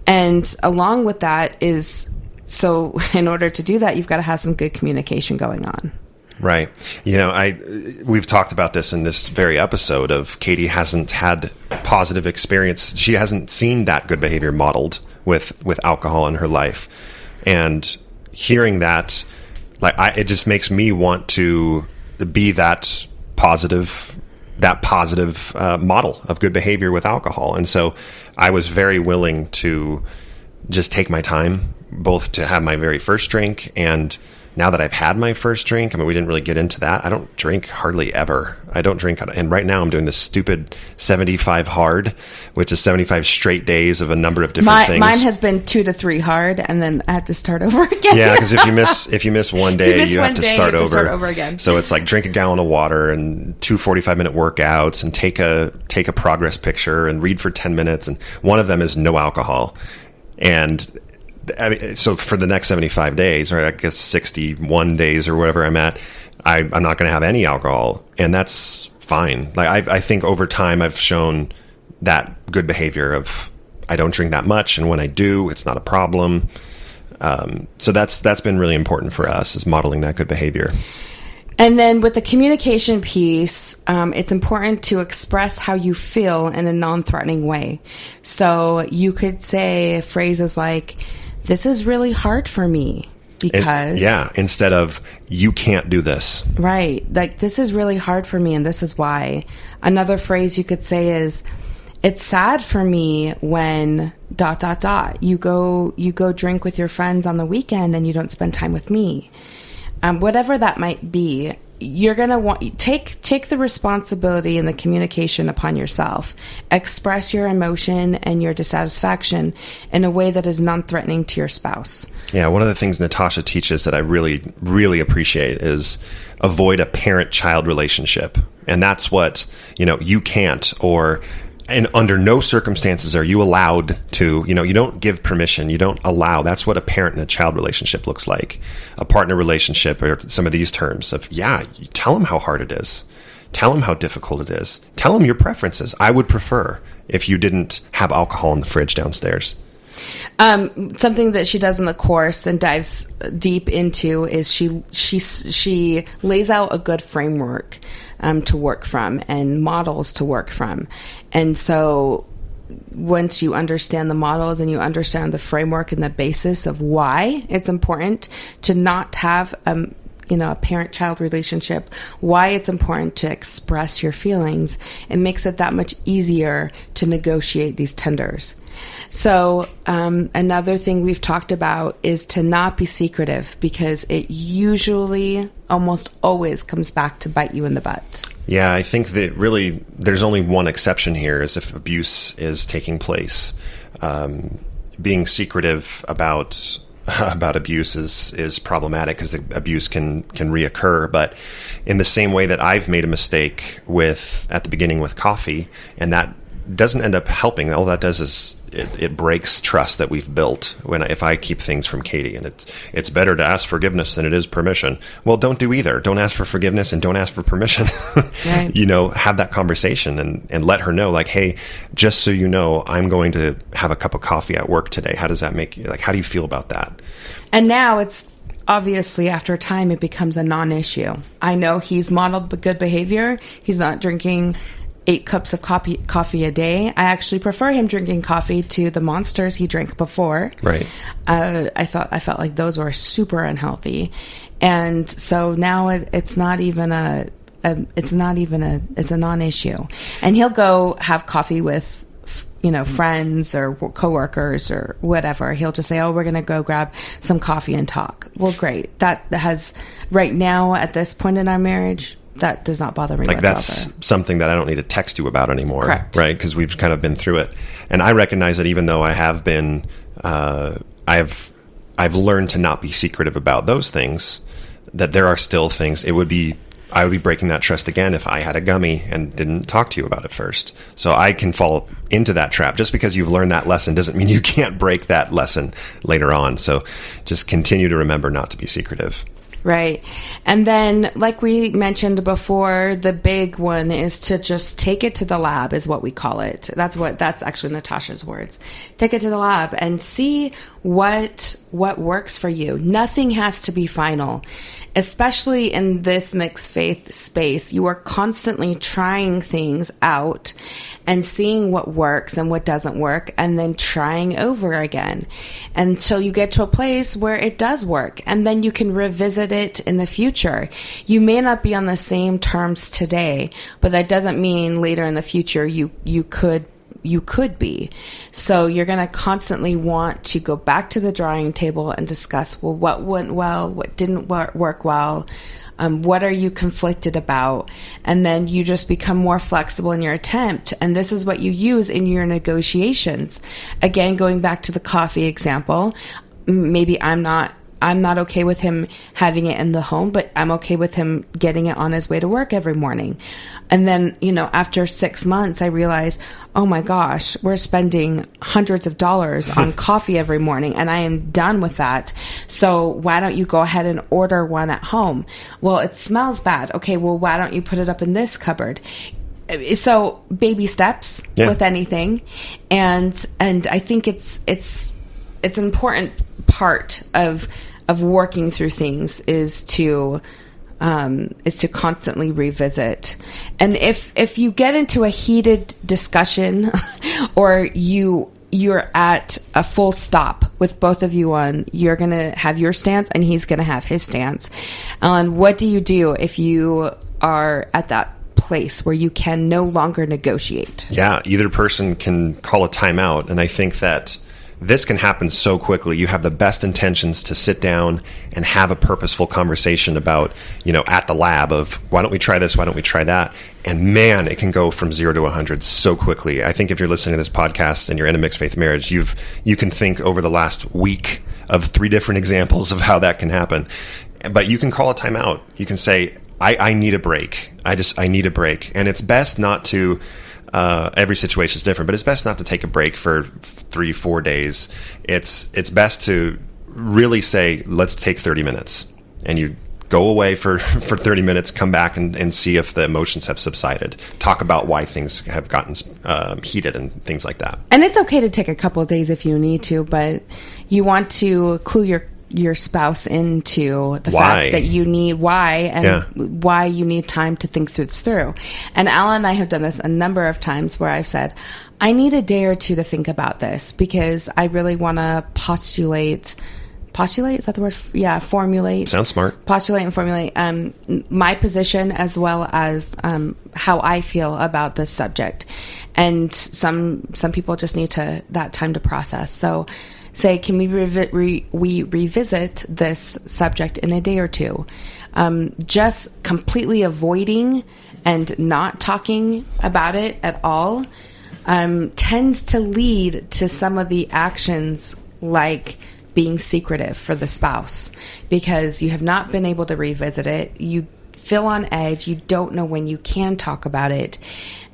B: And along with that is, so in order to do that, you've got to have some good communication going on.
A: Right. We've talked about this in this very episode of Katie hasn't had positive experience. She hasn't seen that good behavior modeled with alcohol in her life. And hearing that, it just makes me want to be that positive model of good behavior with alcohol. And so I was very willing to just take my time, both to have my very first drink, and now that I've had my first drink, we didn't really get into that. I don't drink hardly ever. I don't drink. And right now I'm doing this stupid 75 hard, which is 75 straight days of a number of different things.
B: Mine has been 2 to 3 hard, and then I have to start over again.
A: Yeah, because if you miss one day, you have to start over
B: again.
A: So it's like drink a gallon of water and 2 45-minute workouts and take a progress picture and read for 10 minutes. And one of them is no alcohol. And so for the next 75 days, or I guess 61 days or whatever I'm at, I'm not going to have any alcohol. And that's fine. I think over time I've shown that good behavior of I don't drink that much. And when I do, it's not a problem. So that's been really important for us, is modeling that good behavior.
B: And then with the communication piece, it's important to express how you feel in a non-threatening way. So you could say phrases like, "This is really hard for me." Because
A: instead of "you can't do this."
B: Right. Like, "This is really hard for me and this is why." Another phrase you could say is, "It's sad for me when ... You go drink with your friends on the weekend and you don't spend time with me." Whatever that might be, you're going to take the responsibility and the communication upon yourself. Express your emotion and your dissatisfaction in a way that is non-threatening to your spouse.
A: Yeah, one of the things Natasha teaches that I really, really appreciate is avoid a parent-child relationship. And that's what, you can't, or and under no circumstances are you allowed to, you don't give permission, you don't allow. That's what a parent and a child relationship looks like. A partner relationship, or some of these terms of, you tell them how hard it is. Tell them how difficult it is. Tell them your preferences. I would prefer if you didn't have alcohol in the fridge downstairs.
B: Something that she does in the course and dives deep into is she lays out a good framework to work from and models to work from. And so once you understand the models and you understand the framework and the basis of why it's important to not have a parent-child relationship, why it's important to express your feelings, it makes it that much easier to negotiate these tenders. So another thing we've talked about is to not be secretive, because it usually almost always comes back to bite you in the butt.
A: Yeah, I think that really there's only one exception here, is if abuse is taking place. Being secretive about abuse is problematic, because the abuse can reoccur. But in the same way that I've made a mistake at the beginning with coffee, and that doesn't end up helping. All that does is it breaks trust that we've built. If I keep things from Katie, and it's better to ask forgiveness than it is permission. Well, don't do either. Don't ask for forgiveness and don't ask for permission. Right. Have that conversation and let her know, like, hey, just so you know, I'm going to have a cup of coffee at work today. How does that make you? Like, how do you feel about that? And
B: now it's obviously, after a time, it becomes a non-issue. I know he's modeled good behavior. He's not drinking 8 cups of coffee a day. I actually prefer him drinking coffee to the monsters he drank before.
A: Right.
B: I felt like those were super unhealthy, and so now it's a non-issue. And he'll go have coffee with friends or coworkers or whatever. He'll just say, "Oh, we're going to go grab some coffee and talk." Well, great. That has, right now at this point in our marriage, that does not bother me whatsoever.
A: That's something that I don't need to text you about anymore.
B: Correct.
A: Right? Because we've kind of been through it. And I recognize that even though I have been, I've learned to not be secretive about those things, that there are still things. I would be breaking that trust again if I had a gummy and didn't talk to you about it first. So I can fall into that trap. Just because you've learned that lesson doesn't mean you can't break that lesson later on. So just continue to remember not to be secretive.
B: Right. And then, like we mentioned before, the big one is to just take it to the lab, is what we call it. That's actually Natasha's words. Take it to the lab and see what works for you. Nothing has to be final. Especially in this mixed faith space, you are constantly trying things out and seeing what works and what doesn't work, and then trying over again until you get to a place where it does work, and then you can revisit it in the future. You may not be on the same terms today, but that doesn't mean later in the future you could be. So you're going to constantly want to go back to the drawing table and discuss, well, what went well, what didn't work well, what are you conflicted about? And then you just become more flexible in your attempt. And this is what you use in your negotiations. Again, going back to the coffee example, maybe I'm not okay with him having it in the home, but I'm okay with him getting it on his way to work every morning. And then, after 6 months, I realize, oh my gosh, we're spending hundreds of dollars on coffee every morning, and I am done with that. So why don't you go ahead and order one at home? Well, it smells bad. Okay, well, why don't you put it up in this cupboard? So baby steps with anything. And I think it's an important part of working through things is to is to constantly revisit. And if you get into a heated discussion or you're at a full stop with both of you on, you're going to have your stance and he's going to have his stance. And what do you do if you are at that place where you can no longer negotiate?
A: Yeah, either person can call a timeout. And I think that this can happen so quickly. You have the best intentions to sit down and have a purposeful conversation about, at the lab of, why don't we try this? Why don't we try that? And man, it can go from 0 to 100 so quickly. I think if you're listening to this podcast and you're in a mixed faith marriage, you can think over the last week of 3 different examples of how that can happen. But you can call a timeout. You can say, I need a break. I need a break. And it's best not to, every situation is different, but it's best not to take a break for 3-4 days. It's best to really say, let's take 30 minutes. And you go away for 30 minutes, come back and see if the emotions have subsided. Talk about why things have gotten heated and things like that.
B: And it's okay to take a couple of days if you need to, but you want to clue your spouse into the fact that you need why you need time to think this through. And Allan and I have done this a number of times where I've said, I need a day or two to think about this because I really want to postulate, is that the word? Yeah, formulate.
A: Sounds smart.
B: Postulate and formulate my position as well as how I feel about this subject. And some people just need that time to process. So say, can we revisit this subject in a day or two? Just completely avoiding and not talking about it at all tends to lead to some of the actions like being secretive for the spouse, because you have not been able to revisit it. You feel on edge. You don't know when you can talk about it.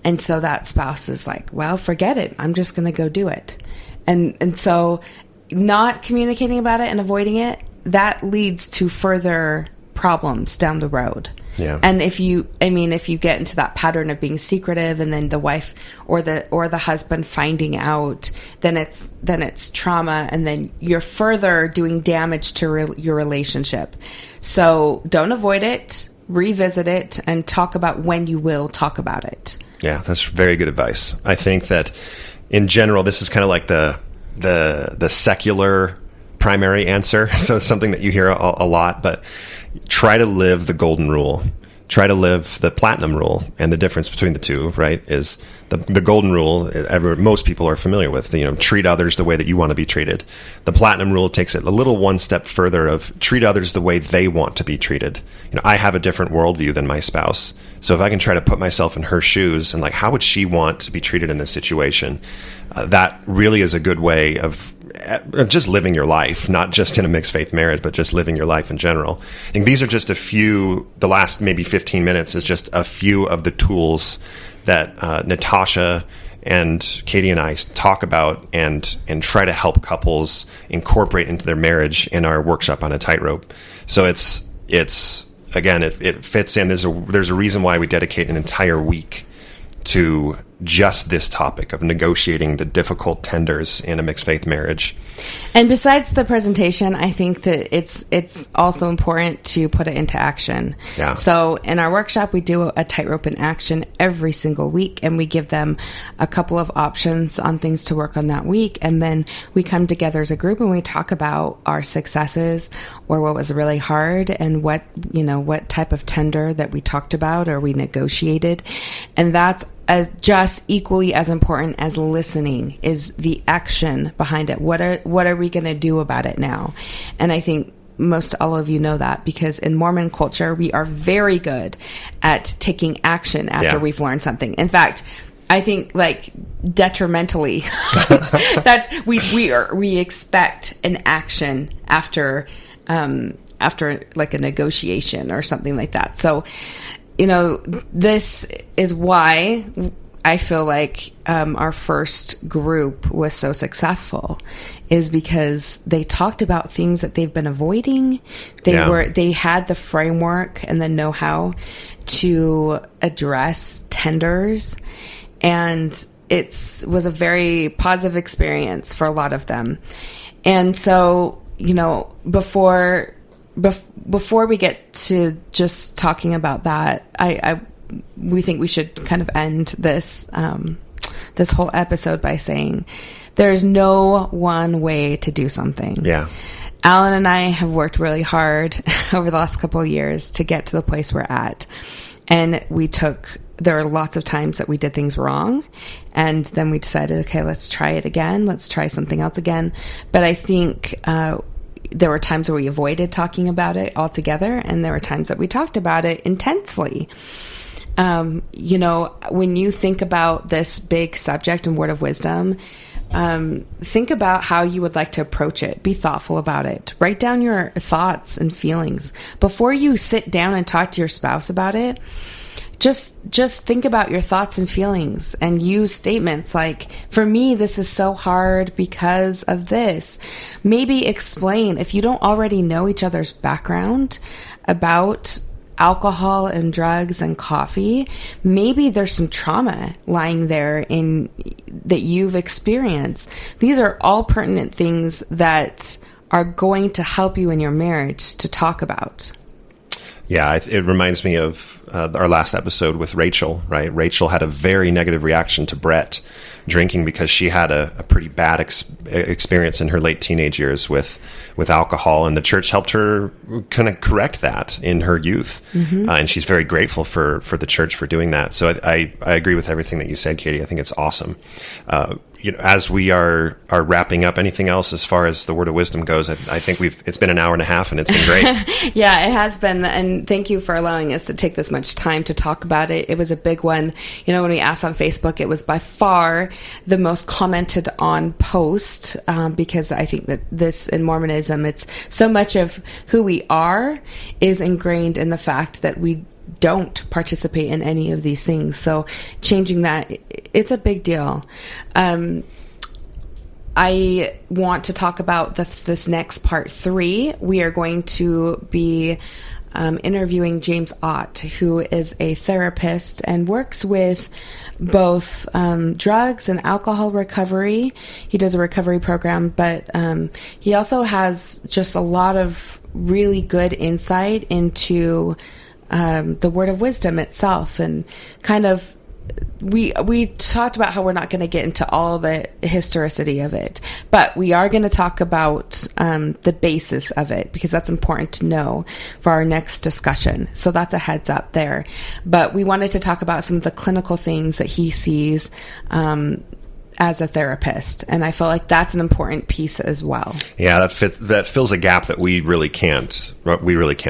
B: And so that spouse is like, well, forget it. I'm just going to go do it. And so not communicating about it and avoiding it, that leads to further problems down the road.
A: Yeah.
B: And if you get into that pattern of being secretive and then the wife or the husband finding out, then it's trauma, and then you're further doing damage to your relationship. So don't avoid it, revisit it, and talk about when you will talk about it.
A: Yeah, that's very good advice. I think that in general, this is kind of like the secular primary answer. So it's something that you hear a lot, but try to live the golden rule. Try to live the platinum rule. And the difference between the two, right, is the golden rule, most people are familiar with, treat others the way that you want to be treated. The platinum rule takes it a little one step further of treat others the way they want to be treated. I have a different worldview than my spouse. So if I can try to put myself in her shoes and like, how would she want to be treated in this situation? That really is a good way of just living your life, not just in a mixed faith marriage, but just living your life in general. I think these are just a few, the last maybe 15 minutes is just a few of the tools that Natasha and Katie and I talk about and try to help couples incorporate into their marriage in our workshop on a Tightrope. So it's again, it fits in. There's a reason why we dedicate an entire week to just this topic of negotiating the difficult tenders in a mixed faith marriage.
B: And besides the presentation, I think that it's also important to put it into action.
A: Yeah.
B: So in our workshop, we do a Tightrope in action every single week, and we give them a couple of options on things to work on that week. And then we come together as a group and we talk about our successes or what was really hard and what type of tender that we talked about or we negotiated. And that's as just equally as important as listening is the action behind it. What are we going to do about it now? And I think most all of you know that, because in Mormon culture, we are very good at taking action after we've learned something. In fact, I think like detrimentally, that's we expect an action after like a negotiation or something like that. So, this is why I feel like our first group was so successful, is because they talked about things that they've been avoiding. They had the framework and the know-how to address tenders, and it was a very positive experience for a lot of them. And so, before before we get to just talking about that, we think we should kind of end this this whole episode by saying there's no one way to do something.
A: Yeah.
B: Allan and I have worked really hard over the last couple of years to get to the place we're at. And there are lots of times that we did things wrong. And then we decided, okay, let's try it again. Let's try something else again. But I think there were times where we avoided talking about it altogether. And there were times that we talked about it intensely. You know, when you think about this big subject and word of wisdom, think about how you would like to approach it. Be thoughtful about it. Write down your thoughts and feelings before you sit down and talk to your spouse about it. Just think about your thoughts and feelings and use statements like, for me, this is so hard because of this. Maybe explain, if you don't already know each other's background about alcohol and drugs and coffee, maybe there's some trauma lying there that you've experienced. These are all pertinent things that are going to help you in your marriage to talk about.
A: Yeah, it reminds me of our last episode with Rachel, right? Rachel had a very negative reaction to Brett drinking because she had a pretty bad experience in her late teenage years with alcohol, and the church helped her kind of correct that in her youth. Mm-hmm. And she's very grateful for the church for doing that. So I agree with everything that you said, Katie. I think it's awesome. You know, as we are wrapping up, anything else as far as the word of wisdom goes? I think it's been an hour and a half and it's been great.
B: Yeah, it has been. And thank you for allowing us to take this much time to talk about it. It was a big one. You know, when we asked on Facebook, it was by far the most commented on post, because I think that this in Mormonism, it's so much of who we are is ingrained in the fact that we don't participate in any of these things. So changing that, it's a big deal. I want to talk about this next part 3. We are going to be interviewing James Ott, who is a therapist and works with both drugs and alcohol recovery. He does a recovery program, but he also has just a lot of really good insight into the word of wisdom itself, and kind of we talked about how we're not going to get into all the historicity of it, but we are going to talk about the basis of it, because that's important to know for our next discussion. So that's a heads up there. But we wanted to talk about some of the clinical things that he sees as a therapist, and I feel like that's an important piece as well.
A: Yeah, that fills a gap that we really can't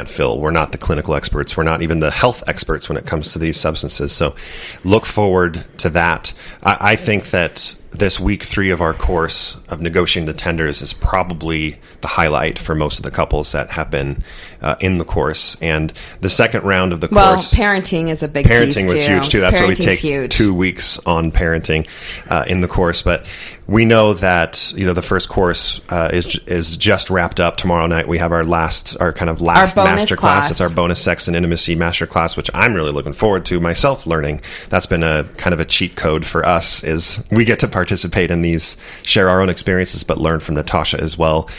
A: fill. We're not the clinical experts. We're not even the health experts when it comes to these substances. So look forward to that. I think that this week 3 of our course of negotiating the tenders is probably the highlight for most of the couples that have been in the course. And the second round of the course...
B: Well, parenting is a big piece,
A: Parenting was huge, too. That's why we take huge. 2 weeks on parenting in the course. But we know that, you know, the first course is just wrapped up. Tomorrow night we have our last masterclass. It's our bonus Sex and Intimacy Masterclass, which I'm really looking forward to myself learning. That's been a kind of a cheat code for us, is we get to participate in these, share our own experiences, but learn from Natasha as well.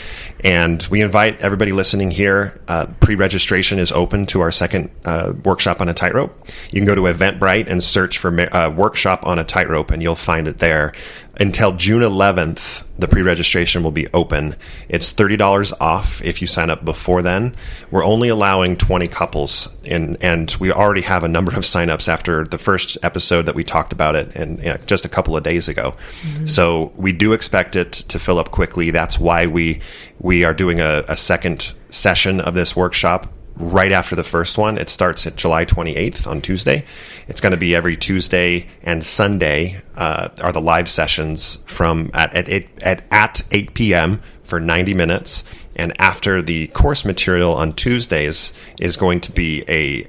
A: And we invite everybody listening here. Pre-registration is open to our second workshop on a tightrope. You can go to Eventbrite and search for workshop on a tightrope, and you'll find it there. Until June 11th, the pre-registration will be open. It's $30 off if you sign up before then. We're only allowing 20 couples, and we already have a number of signups after the first episode that we talked about it and just a couple of days ago. Mm-hmm. So we do expect it to fill up quickly. That's why we are doing a second session of this workshop right after the first one. It starts at July 28th on Tuesday. It's going to be every Tuesday and Sunday are the live sessions from at 8 p.m. for 90 minutes. And after the course material on Tuesdays is going to be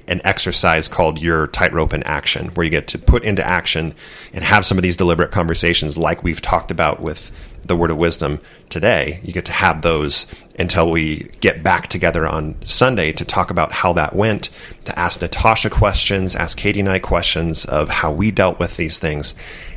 A: an exercise called Your Tightrope in Action, where you get to put into action and have some of these deliberate conversations like we've talked about with the Word of Wisdom today. You get to have those until we get back together on Sunday to talk about how that went, to ask Natasha questions, ask Katie and I questions of how we dealt with these things.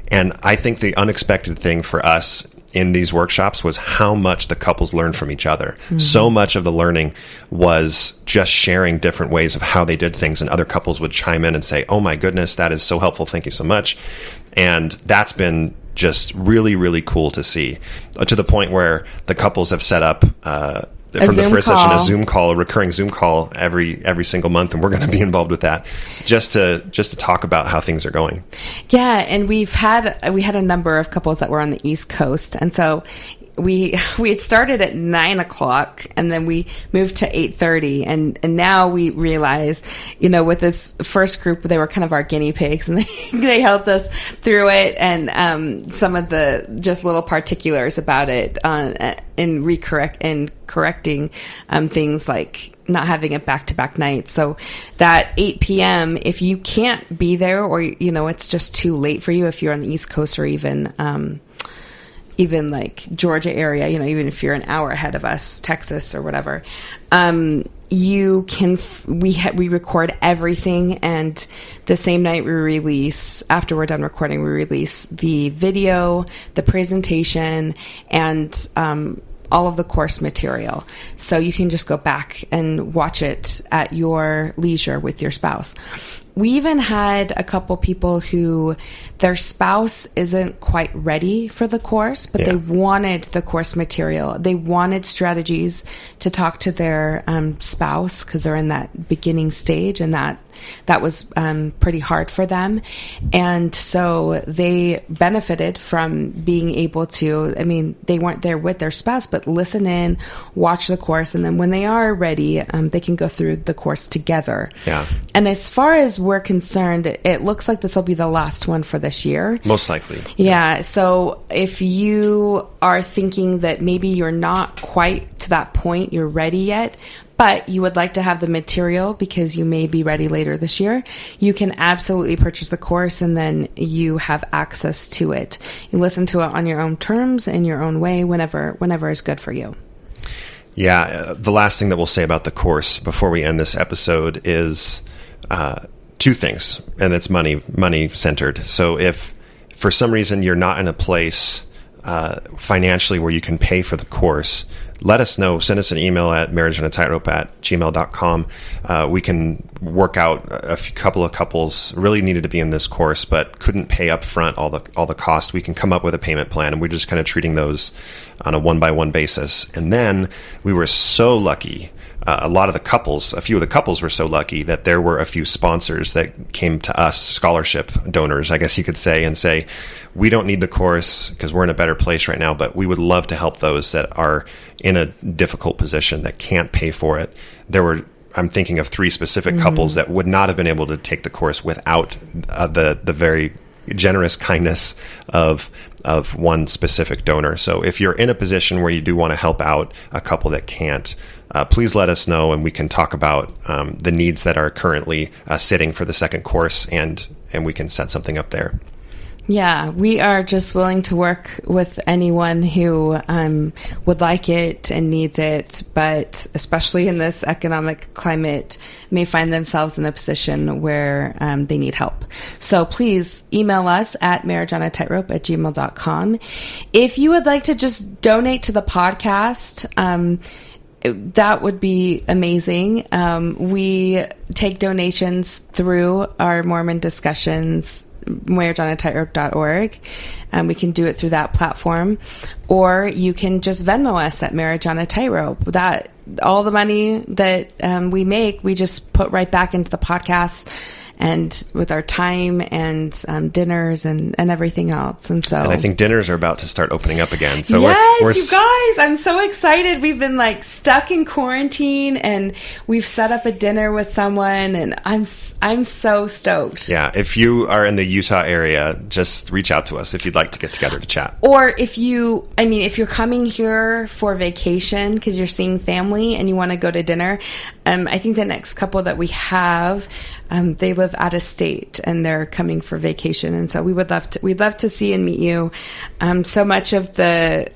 A: And I think the unexpected thing for us in these workshops was how much the couples learned from each other. So much of the learning was just sharing different ways of how they did things, and other couples would chime in and say, oh my goodness, that is so helpful. Thank you so much. And that's been just really, really cool to see, to the point where the couples have set up from the first session, a Zoom call, a recurring Zoom call every single month, and we're going to be involved with that just to talk about how things are going.
B: Yeah, and we had a number of couples that were on the East Coast, and so we had started at 9:00, and then we moved to 8:30, and now we realize, with this first group, they were kind of our guinea pigs, and they helped us through it, and some of the just little particulars about it in correcting things like not having it back-to-back nights. So that 8 p.m., if you can't be there, or it's just too late for you, if you're on the East Coast, or even like Georgia area, even if you're an hour ahead of us, Texas or whatever, you can, we record everything, and the same night after we're done recording, we release the video, the presentation, and all of the course material. So you can just go back and watch it at your leisure with your spouse. We even had a couple people who their spouse isn't quite ready for the course, but they wanted the course material. They wanted strategies to talk to their spouse, because they're in that beginning stage, and that was pretty hard for them. And so they benefited from being able to, they weren't there with their spouse, but listen in, watch the course, and then when they are ready, they can go through the course together.
A: Yeah.
B: And as far as we're concerned, it looks like this will be the last one for this year.
A: Most likely.
B: Yeah. So if you are thinking that maybe you're not quite to that point, you're ready yet, but you would like to have the material because you may be ready later this year, you can absolutely purchase the course, and then you have access to it. You listen to it on your own terms, in your own way, whenever is good for you.
A: Yeah. The last thing that we'll say about the course before we end this episode is two things, and it's money centered. So if for some reason you're not in a place financially where you can pay for the course, let us know. Send us an email at marriageonatightrope@gmail.com. We can work out a couple of couples really needed to be in this course, but couldn't pay up front all the cost. We can come up with a payment plan, and we're just kind of treating those on a one-by-one basis. And then we were so lucky. A few of the couples were so lucky that there were a few sponsors that came to us, scholarship donors, I guess you could say, and say, we don't need the course because we're in a better place right now, but we would love to help those that are in a difficult position that can't pay for it. I'm thinking of 3 specific couples that would not have been able to take the course without the very generous kindness of one specific donor. So if you're in a position where you do want to help out a couple that can't, please let us know, and we can talk about the needs that are currently sitting for the second course, and we can set something up there.
B: Yeah, we are just willing to work with anyone who would like it and needs it, but especially in this economic climate, may find themselves in a position where they need help. So please email us at marriageonatightrope@gmail.com. If you would like to just donate to the podcast, that would be amazing. We take donations through our Mormon discussions, marriageonatightrope.org. We can do it through that platform, or you can just Venmo us at Marriage on a Tightrope. That all the money that we make, we just put right back into the podcast, and with our time and dinners and everything else. And I think dinners are about to start opening up again. So yes, we're you guys, I'm so excited. We've been stuck in quarantine, and we've set up a dinner with someone, and I'm so stoked. Yeah, if you are in the Utah area, just reach out to us if you'd like to get together to chat. Or if you're coming here for vacation because you're seeing family and you want to go to dinner, I think the next couple that we have, they live out of state and they're coming for vacation, and so we'd love to see and meet you. So much of the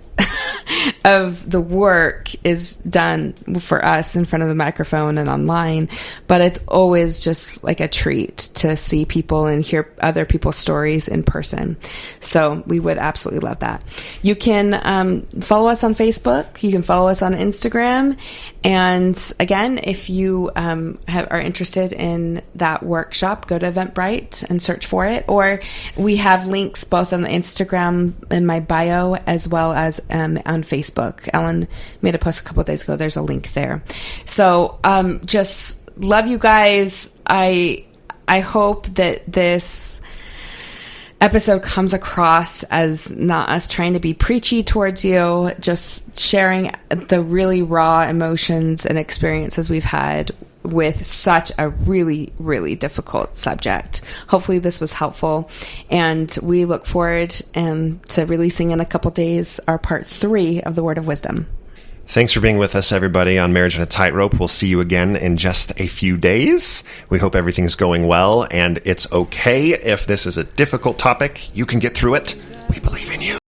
B: of the work is done for us in front of the microphone and online, but it's always just like a treat to see people and hear other people's stories in person. So we would absolutely love that. You can follow us on Facebook. You can follow us on Instagram. And again, if you are interested in that workshop, go to Eventbrite and search for it. Or we have links both on the Instagram in my bio as well as on Facebook. Allan made a post a couple of days ago. There's a link there. So just love you guys. I hope that this episode comes across as not us trying to be preachy towards you, just sharing the really raw emotions and experiences we've had with such a really, really difficult subject. Hopefully this was helpful, and we look forward to releasing in a couple days our part 3 of the Word of Wisdom.
A: Thanks for being with us, everybody, on Marriage on a Tightrope. We'll see you again in just a few days. We hope everything's going well, and it's okay if this is a difficult topic. You can get through it. We believe in you.